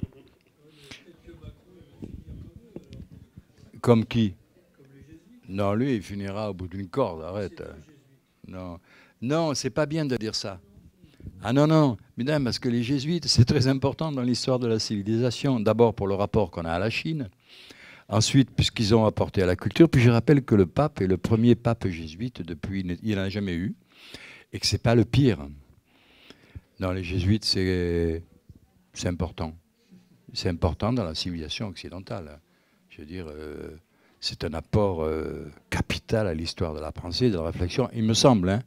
Comme qui? Non, lui, il finira au bout d'une corde, arrête. Non, non, c'est pas bien de dire ça. Ah non, non, mesdames, parce que les jésuites, c'est très important dans l'histoire de la civilisation. D'abord pour le rapport qu'on a à la Chine. Ensuite, puisqu'ils ont apporté à la culture. Puis je rappelle que le pape est le premier pape jésuite depuis, il n'en a jamais eu. Et que c'est pas le pire. Non, les jésuites, c'est important. C'est important dans la civilisation occidentale. Je veux dire, c'est un apport capital à l'histoire de la pensée, de la réflexion, il me semble. Hein.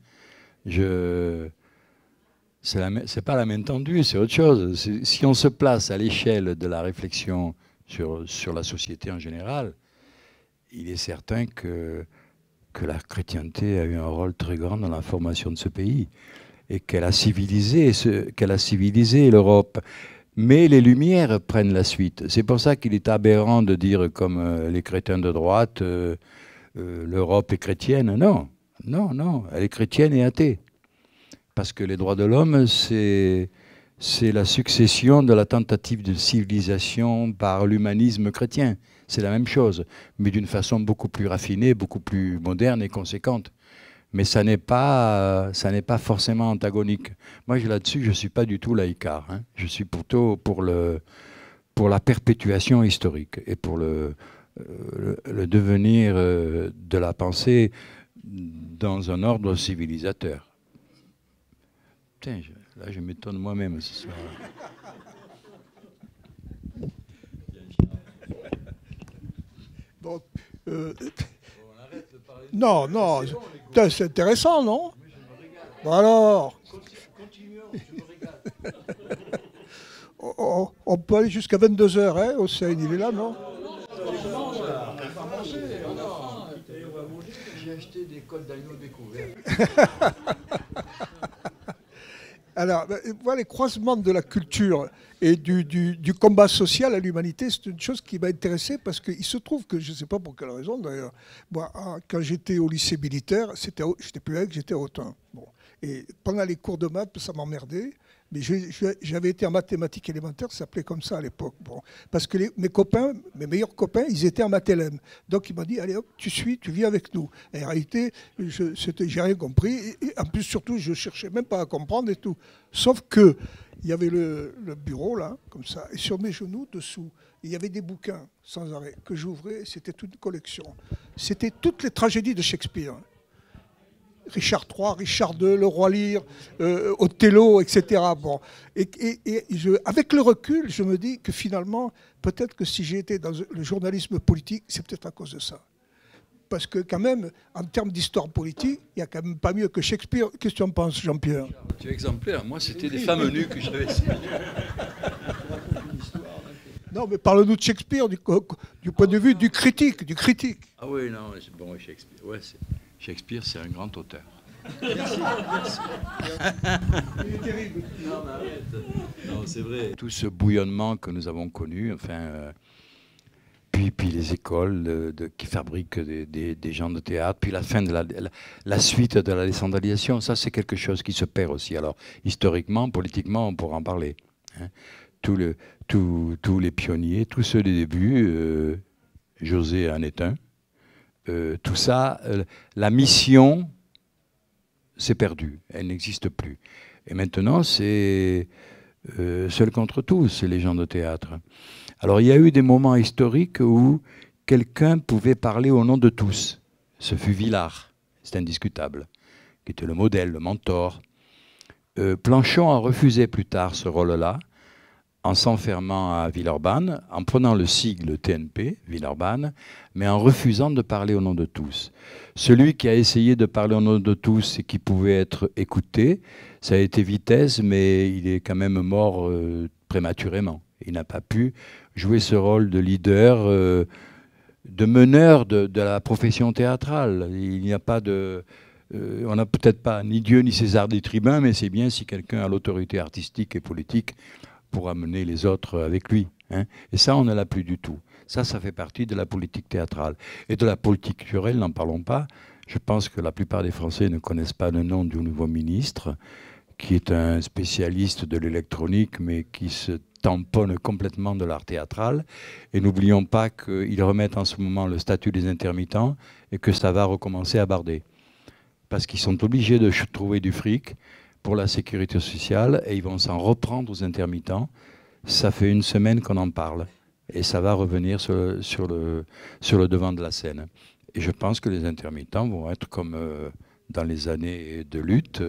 C'est pas la main tendue, c'est autre chose. Si on se place à l'échelle de la réflexion sur la société en général, il est certain que la chrétienté a eu un rôle très grand dans la formation de ce pays et qu'elle a civilisé l'Europe. Mais les Lumières prennent la suite. C'est pour ça qu'il est aberrant de dire, comme les chrétiens de droite, l'Europe est chrétienne. Non, non, non, elle est chrétienne et athée. Parce que les droits de l'homme, c'est la succession de la tentative de civilisation par l'humanisme chrétien. C'est la même chose, mais d'une façon beaucoup plus raffinée, beaucoup plus moderne et conséquente. Mais ça n'est pas forcément antagonique. Moi, là-dessus, je ne suis pas du tout laïcard. Hein. Je suis plutôt pour la perpétuation historique et pour le devenir de la pensée dans un ordre civilisateur. Putain, là, je m'étonne moi-même ce soir. Donc, non, non, c'est intéressant, non? Bon alors, on peut aller jusqu'à 22h, hein, Hossein, il est là, non? J'ai acheté des côtes d'agneau découverts. Alors, voilà, les croisements de la culture et du combat social à l'humanité, c'est une chose qui m'a intéressé parce qu'il se trouve que, je ne sais pas pour quelle raison d'ailleurs, moi, quand j'étais au lycée militaire, j'étais plus avec, j'étais à Autun. Bon. Et pendant les cours de maths, ça m'emmerdait. Mais j'avais été en mathématiques élémentaires, ça s'appelait comme ça à l'époque. Bon, parce que mes copains, mes meilleurs copains, ils étaient en maths LM. Donc il m'a dit, allez hop, tu viens avec nous. Et en réalité, j'ai rien compris. Et en plus, surtout, je cherchais même pas à comprendre et tout. Sauf que il y avait le bureau là, comme ça, et sur mes genoux, dessous, il y avait des bouquins sans arrêt que j'ouvrais. C'était toute une collection. C'était toutes les tragédies de Shakespeare. Richard III, Richard II, le roi Lear, Othello, etc. Bon. Avec le recul, je me dis que finalement, peut-être que si j'ai été dans le journalisme politique, c'est peut-être à cause de ça. Parce que quand même, en termes d'histoire politique, il n'y a quand même pas mieux que Shakespeare. Qu'est-ce que tu en penses, Jean-Pierre? Tu es exemplaire. Moi, c'était des femmes nues que j'avais essayé. Non, mais parle-nous de Shakespeare du point de vue du critique. Ah oui, non, bon, Shakespeare, ouais, Shakespeare, c'est un grand auteur. Merci. Il est terrible. Non, mais arrête. Non, c'est vrai. Tout ce bouillonnement que nous avons connu, enfin, puis les écoles qui fabriquent des gens de théâtre, puis la fin de la suite de la décentralisation, ça c'est quelque chose qui se perd aussi. Alors, historiquement, politiquement, on pourra en parler. Hein. Tous les pionniers, tous ceux des débuts, José en est un. Tout ça, la mission s'est perdue, elle n'existe plus. Et maintenant, c'est seul contre tous, c'est les gens de théâtre. Alors, il y a eu des moments historiques où quelqu'un pouvait parler au nom de tous. Ce fut Villard, c'est indiscutable, qui était le modèle, le mentor. Planchon a refusé plus tard ce rôle-là, en s'enfermant à Villeurbanne, en prenant le sigle TNP, Villeurbanne, mais en refusant de parler au nom de tous. Celui qui a essayé de parler au nom de tous et qui pouvait être écouté, ça a été Vitesse, mais il est quand même mort prématurément. Il n'a pas pu jouer ce rôle de leader, de meneur de la profession théâtrale. Il n'y a pas de... on n'a peut-être pas ni Dieu ni César des tribuns, mais c'est bien si quelqu'un a l'autorité artistique et politique pour amener les autres avec lui. Hein. Et ça, on ne l'a plus du tout. Ça fait partie de la politique théâtrale. Et de la politique culturelle, n'en parlons pas. Je pense que la plupart des Français ne connaissent pas le nom du nouveau ministre, qui est un spécialiste de l'électronique, mais qui se tamponne complètement de l'art théâtral. Et n'oublions pas qu'ils remettent en ce moment le statut des intermittents et que ça va recommencer à barder. Parce qu'ils sont obligés de trouver du fric pour la sécurité sociale et ils vont s'en reprendre aux intermittents. Ça fait une semaine qu'on en parle et ça va revenir sur le devant de la scène. Et je pense que les intermittents vont être comme dans les années de lutte,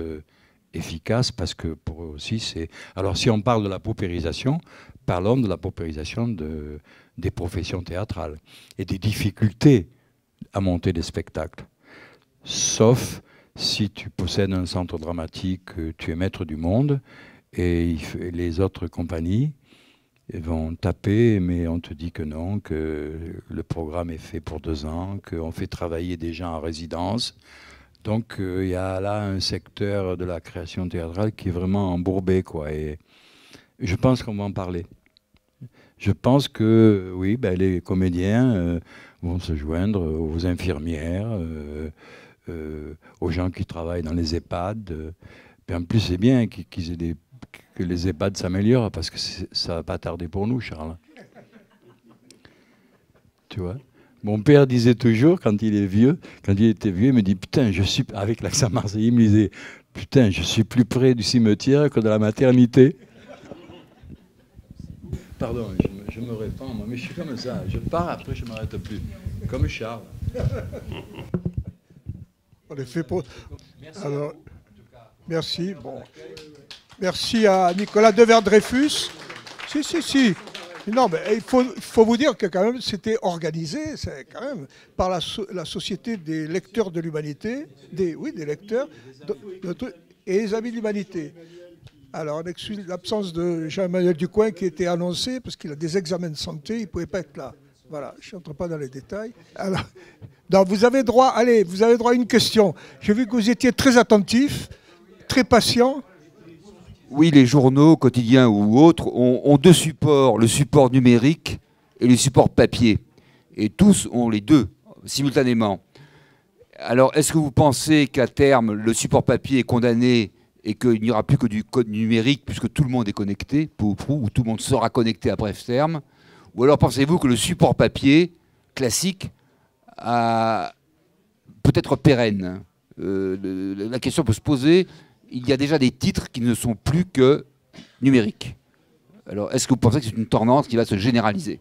efficaces parce que pour eux aussi c'est... Alors si on parle de la paupérisation, parlons de la paupérisation des professions théâtrales et des difficultés à monter des spectacles. Sauf si tu possèdes un centre dramatique, tu es maître du monde, et les autres compagnies vont taper, mais on te dit que non, que le programme est fait pour 2 ans, qu'on fait travailler des gens en résidence. Donc il y a là un secteur de la création théâtrale qui est vraiment embourbé, quoi. Et je pense qu'on va en parler. Je pense que, oui, ben, les comédiens vont se joindre aux infirmières, aux gens qui travaillent dans les EHPAD. Et en plus, c'est bien que les EHPAD s'améliorent, parce que ça ne va pas tarder pour nous, Charles. Tu vois ? Mon père disait toujours, quand il était vieux, il me dit, putain, avec l'accent marseillais, il me disait, putain, je suis plus près du cimetière que de la maternité. Pardon, je me répands, moi, mais je suis comme ça. Je pars, après je ne m'arrête plus. Comme Charles. On est fait pour... Alors, merci. Bon. Merci à Nicolas Devers-Dreyfus. Si. Non, mais il faut vous dire que quand même c'était organisé, quand même par la Société des lecteurs de l'humanité, des lecteurs et les amis de l'humanité. Alors, on excuse l'absence de Jean-Emmanuel Ducoing qui était annoncé parce qu'il a des examens de santé, il ne pouvait pas être là. Voilà, je n'entre pas dans les détails. Alors, donc vous avez droit à une question. J'ai vu que vous étiez très attentif, très patient. Oui, les journaux quotidiens ou autres ont 2 supports, le support numérique et le support papier. Et tous ont les 2 simultanément. Alors, est-ce que vous pensez qu'à terme, le support papier est condamné et qu'il n'y aura plus que du code numérique puisque tout le monde est connecté, peu ou prou, ou tout le monde sera connecté à bref terme? Ou alors pensez-vous que le support papier classique peut être pérenne? La question peut se poser. Il y a déjà des titres qui ne sont plus que numériques. Alors, est-ce que vous pensez que c'est une tendance qui va se généraliser?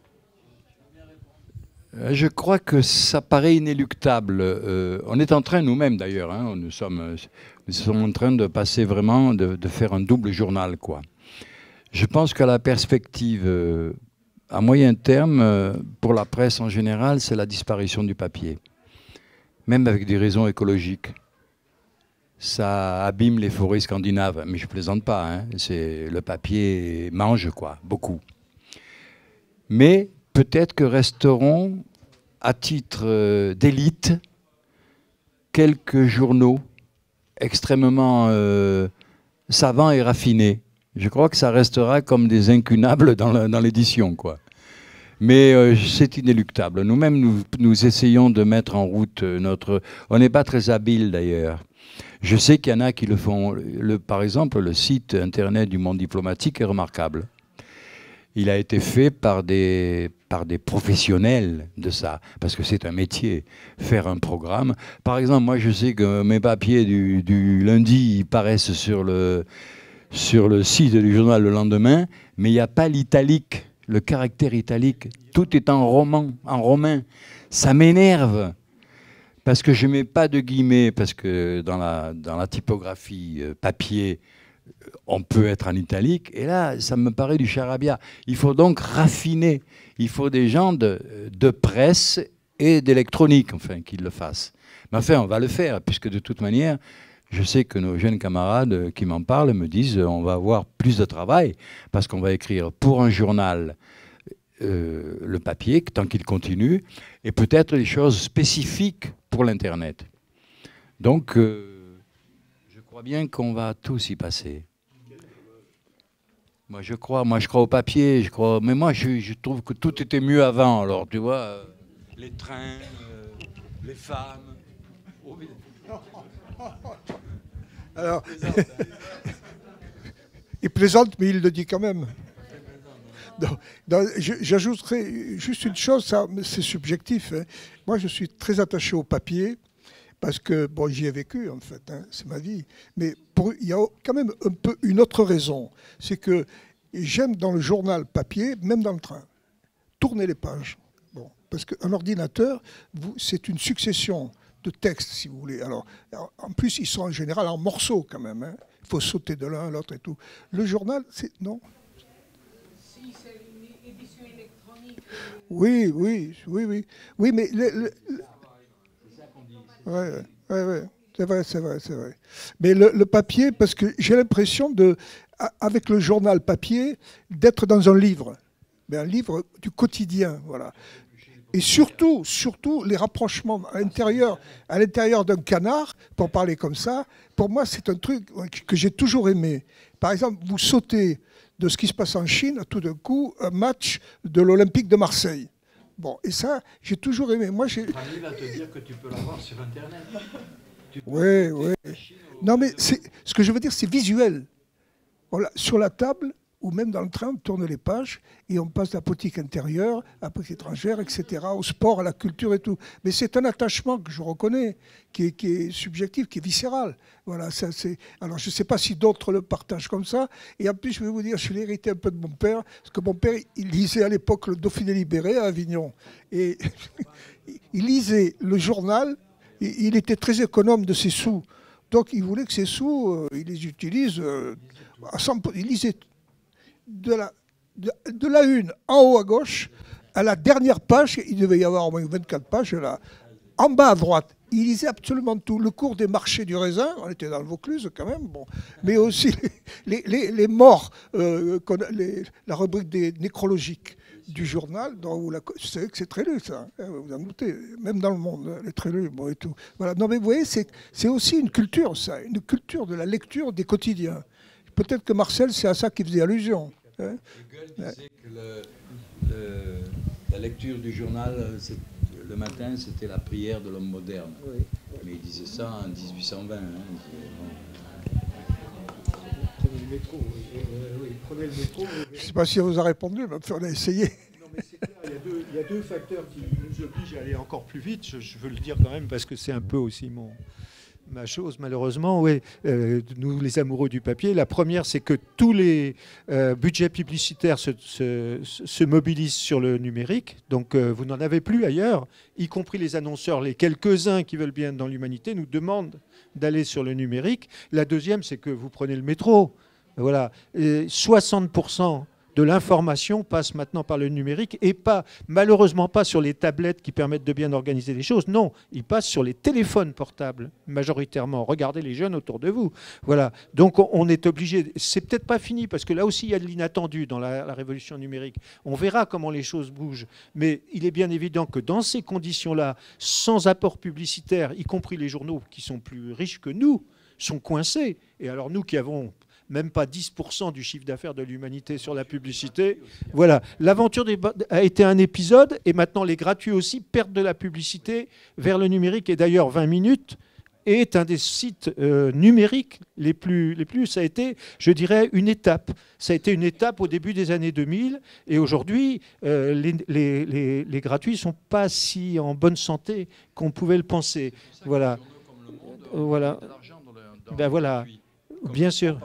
Je crois que ça paraît inéluctable. On est en train, nous-mêmes d'ailleurs, hein, nous sommes en train de passer vraiment, de faire un double journal, quoi. Je pense que la perspective à moyen terme, pour la presse en général, c'est la disparition du papier. Même avec des raisons écologiques. Ça abîme les forêts scandinaves, mais je plaisante pas, hein. Le papier mange, quoi, beaucoup. Mais peut-être que resteront, à titre d'élite, quelques journaux extrêmement savants et raffinés. Je crois que ça restera comme des incunables dans l'édition, quoi. Mais c'est inéluctable. Nous-mêmes, nous essayons de mettre en route notre... On n'est pas très habile, d'ailleurs. Je sais qu'il y en a qui le font. Par exemple, le site internet du Monde diplomatique est remarquable. Il a été fait par des professionnels de ça, parce que c'est un métier, faire un programme. Par exemple, moi, je sais que mes papiers du lundi, ils paraissent sur le site du journal le lendemain, mais il n'y a pas l'italique, le caractère italique. Tout est en romain. Ça m'énerve. Parce que je ne mets pas de guillemets, parce que dans la typographie papier, on peut être en italique. Et là, ça me paraît du charabia. Il faut donc raffiner. Il faut des gens de presse et d'électronique, enfin, qui le fassent. Mais enfin, on va le faire, puisque de toute manière, je sais que nos jeunes camarades qui m'en parlent me disent on va avoir plus de travail, parce qu'on va écrire pour un journal le papier, tant qu'il continue, et peut-être des choses spécifiques pour l'Internet. Donc, je crois bien qu'on va tous y passer. Moi, je crois au papier, mais moi, je trouve que tout était mieux avant. Alors, tu vois, les trains, les femmes. Alors, il plaisante, mais il le dit quand même. J'ajouterais juste une chose, ça, c'est subjectif. Hein. Moi, je suis très attaché au papier parce que, bon, j'y ai vécu, en fait, hein, c'est ma vie. Mais il y a quand même un peu une autre raison. C'est que j'aime dans le journal papier, même dans le train, tourner les pages. Bon, parce qu'un ordinateur, c'est une succession de textes, si vous voulez. Alors, en plus, ils sont en général en morceaux, quand même. Hein. Il faut sauter de l'un à l'autre et tout. Le journal, c'est... Non. Oui. Oui, mais... Ouais, c'est vrai. Mais le papier, parce que j'ai l'impression, avec le journal papier, d'être dans un livre. Mais un livre du quotidien, voilà. Et surtout, les rapprochements à l'intérieur d'un canard, pour parler comme ça, pour moi, c'est un truc que j'ai toujours aimé. Par exemple, vous sautez de ce qui se passe en Chine, tout d'un coup, un match de l'Olympique de Marseille. Bon, et ça, j'ai toujours aimé. Moi, Rami va te dire que tu peux l'avoir sur Internet. Oui. Non, mais ce que je veux dire, c'est visuel. Voilà, sur la table, ou même dans le train, on tourne les pages et on passe de la politique intérieure, à la politique étrangère, etc., au sport, à la culture et tout. Mais c'est un attachement que je reconnais, qui est subjectif, qui est viscéral. Voilà, ça, alors, je ne sais pas si d'autres le partagent comme ça. Et en plus, je vais vous dire, je l'ai hérité un peu de mon père, parce que mon père, il lisait à l'époque le Dauphiné libéré à Avignon. Et il lisait le journal, et il était très économe de ses sous. Donc, il voulait que ses sous, il les utilise à 100%. Il lisait de la une en haut à gauche à la dernière page, il devait y avoir au moins 24 pages là, en bas à droite. Il lisait absolument tout. Le cours des marchés du raisin, on était dans le Vaucluse quand même, bon. Mais aussi les morts, la rubrique des nécrologiques du journal, vous savez que c'est très lu ça, hein, vous en doutez, même dans le monde, les très lus, bon, et tout. Voilà. Non mais vous voyez, c'est aussi une culture ça, une culture de la lecture des quotidiens. Peut-être que Marcel, c'est à ça qu'il faisait allusion. Hein. Hegel disait que la lecture du journal, le matin, c'était la prière de l'homme moderne. Oui. Mais il disait ça en 1820. Hein. le métro. Oui, prenez le métro. Je ne sais pas si on vous a répondu, mais on a essayé. Non, mais c'est clair, il y a deux facteurs qui nous obligent à aller encore plus vite. Je veux le dire quand même parce que c'est un peu aussi ma chose, malheureusement. Oui, nous, les amoureux du papier. La première, c'est que tous les budgets publicitaires se mobilisent sur le numérique. Donc, vous n'en avez plus ailleurs, y compris les annonceurs. Les quelques-uns qui veulent bien dans l'humanité nous demandent d'aller sur le numérique. La deuxième, c'est que vous prenez le métro. Voilà, 60% de l'information passe maintenant par le numérique et malheureusement pas sur les tablettes qui permettent de bien organiser les choses. Non, il passe sur les téléphones portables majoritairement. Regardez les jeunes autour de vous. Voilà. Donc on est obligé. C'est peut-être pas fini parce que là aussi il y a de l'inattendu dans la révolution numérique. On verra comment les choses bougent. Mais il est bien évident que dans ces conditions-là, sans apport publicitaire, y compris les journaux qui sont plus riches que nous, sont coincés. Et alors nous qui avons même pas 10% du chiffre d'affaires de l'humanité sur la publicité. Voilà, l'aventure a été un épisode et maintenant les gratuits aussi perdent de la publicité vers le numérique. Et d'ailleurs 20 minutes est un des sites numériques les plus... Ça a été, je dirais, une étape. Ça a été une étape au début des années 2000 et aujourd'hui, les gratuits ne sont pas si en bonne santé qu'on pouvait le penser. Voilà. Voilà. Ben voilà. Bien sûr.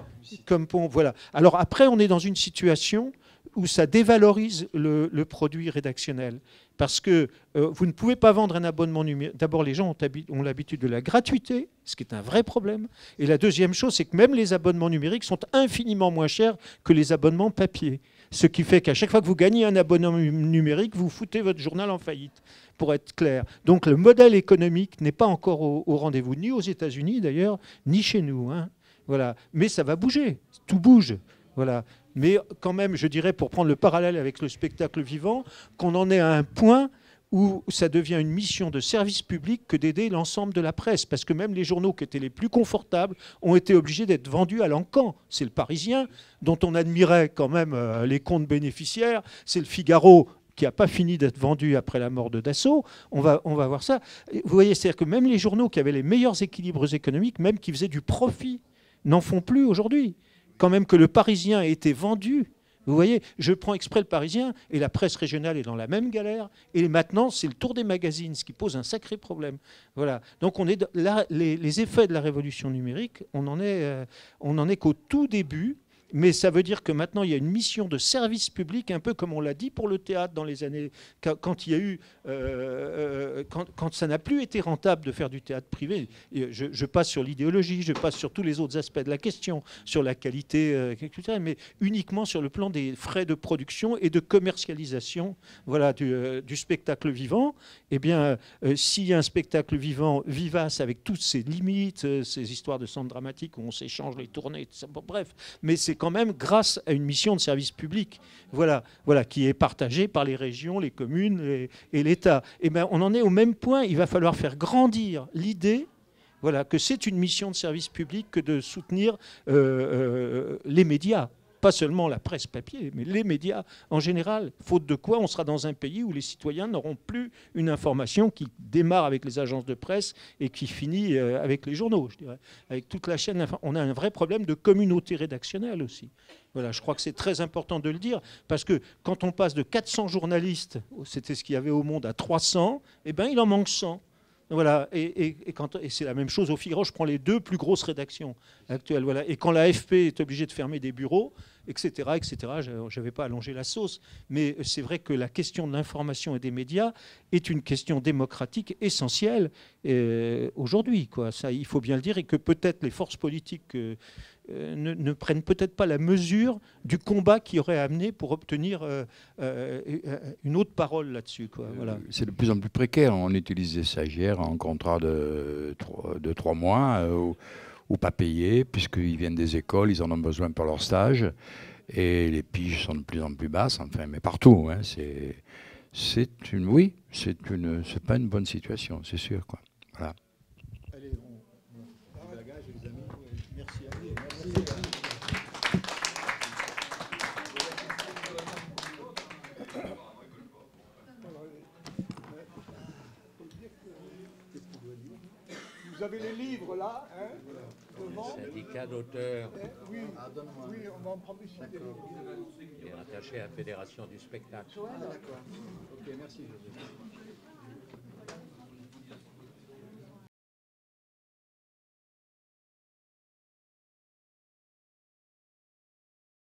Voilà. Alors après, on est dans une situation où ça dévalorise le produit rédactionnel. Parce que vous ne pouvez pas vendre un abonnement numérique. D'abord, les gens ont l'habitude de la gratuité, ce qui est un vrai problème. Et la deuxième chose, c'est que même les abonnements numériques sont infiniment moins chers que les abonnements papier. Ce qui fait qu'à chaque fois que vous gagnez un abonnement numérique, vous foutez votre journal en faillite, pour être clair. Donc le modèle économique n'est pas encore au rendez-vous, ni aux États-Unis d'ailleurs, ni chez nous. Hein. Voilà. Mais ça va bouger, tout bouge. Voilà. Mais quand même, je dirais, pour prendre le parallèle avec le spectacle vivant, qu'on en est à un point où ça devient une mission de service public que d'aider l'ensemble de la presse. Parce que même les journaux qui étaient les plus confortables ont été obligés d'être vendus à l'encan. C'est le Parisien, dont on admirait quand même les comptes bénéficiaires. C'est le Figaro, qui n'a pas fini d'être vendu après la mort de Dassault. On va voir ça. Vous voyez, c'est-à-dire que même les journaux qui avaient les meilleurs équilibres économiques, même qui faisaient du profit, n'en font plus aujourd'hui. Quand même que le Parisien a été vendu. Vous voyez, je prends exprès le Parisien et la presse régionale est dans la même galère. Et maintenant, c'est le tour des magazines, ce qui pose un sacré problème. Voilà. Donc on est là, les effets de la révolution numérique, on en est qu'au tout début. Mais ça veut dire que maintenant, il y a une mission de service public, un peu comme on l'a dit pour le théâtre dans les années... Quand il y a eu... quand ça n'a plus été rentable de faire du théâtre privé, je passe sur l'idéologie, je passe sur tous les autres aspects de la question, sur la qualité, etc., mais uniquement sur le plan des frais de production et de commercialisation, voilà, du spectacle vivant. Eh bien, s'il y a un spectacle vivant, vivace, avec toutes ses limites, ces histoires de centres dramatiques où on s'échange les tournées, tout ça, bon, bref, mais c'est quand même grâce à une mission de service public, voilà, qui est partagée par les régions, les communes et l'État. Et ben, on en est au même point. Il va falloir faire grandir l'idée, voilà, que c'est une mission de service public que de soutenir les médias. Pas seulement la presse papier, mais les médias en général. Faute de quoi, on sera dans un pays où les citoyens n'auront plus une information qui démarre avec les agences de presse et qui finit avec les journaux, je dirais. Avec toute la chaîne. On a un vrai problème de communauté rédactionnelle aussi. Voilà, je crois que c'est très important de le dire, parce que quand on passe de 400 journalistes, c'était ce qu'il y avait au monde, à 300, eh ben, il en manque 100. Voilà, et c'est la même chose au Figaro. Je prends les deux plus grosses rédactions actuelles. Voilà. Et quand l'AFP est obligée de fermer des bureaux, etc., je ne vais pas allonger la sauce, mais c'est vrai que la question de l'information et des médias est une question démocratique essentielle aujourd'hui. Ça, il faut bien le dire, et que peut-être les forces politiques ne prennent peut-être pas la mesure du combat qui aurait amené pour obtenir une autre parole là-dessus. Voilà. C'est de plus en plus précaire. On utilise des stagiaires en contrat de 3 mois ou pas payés, puisqu'ils viennent des écoles, ils en ont besoin pour leur stage. Et les piges sont de plus en plus basses, enfin, mais partout. Hein, c'est pas une bonne situation, c'est sûr. Voilà. Allez, on bagage, les amis. Merci à vous. Merci. Vous avez les livres là, hein, devant. Syndicat d'auteurs. Oui, oui, on va en prendre ici. Il est rattaché à la Fédération du spectacle. D'accord. Ok, merci Joseph.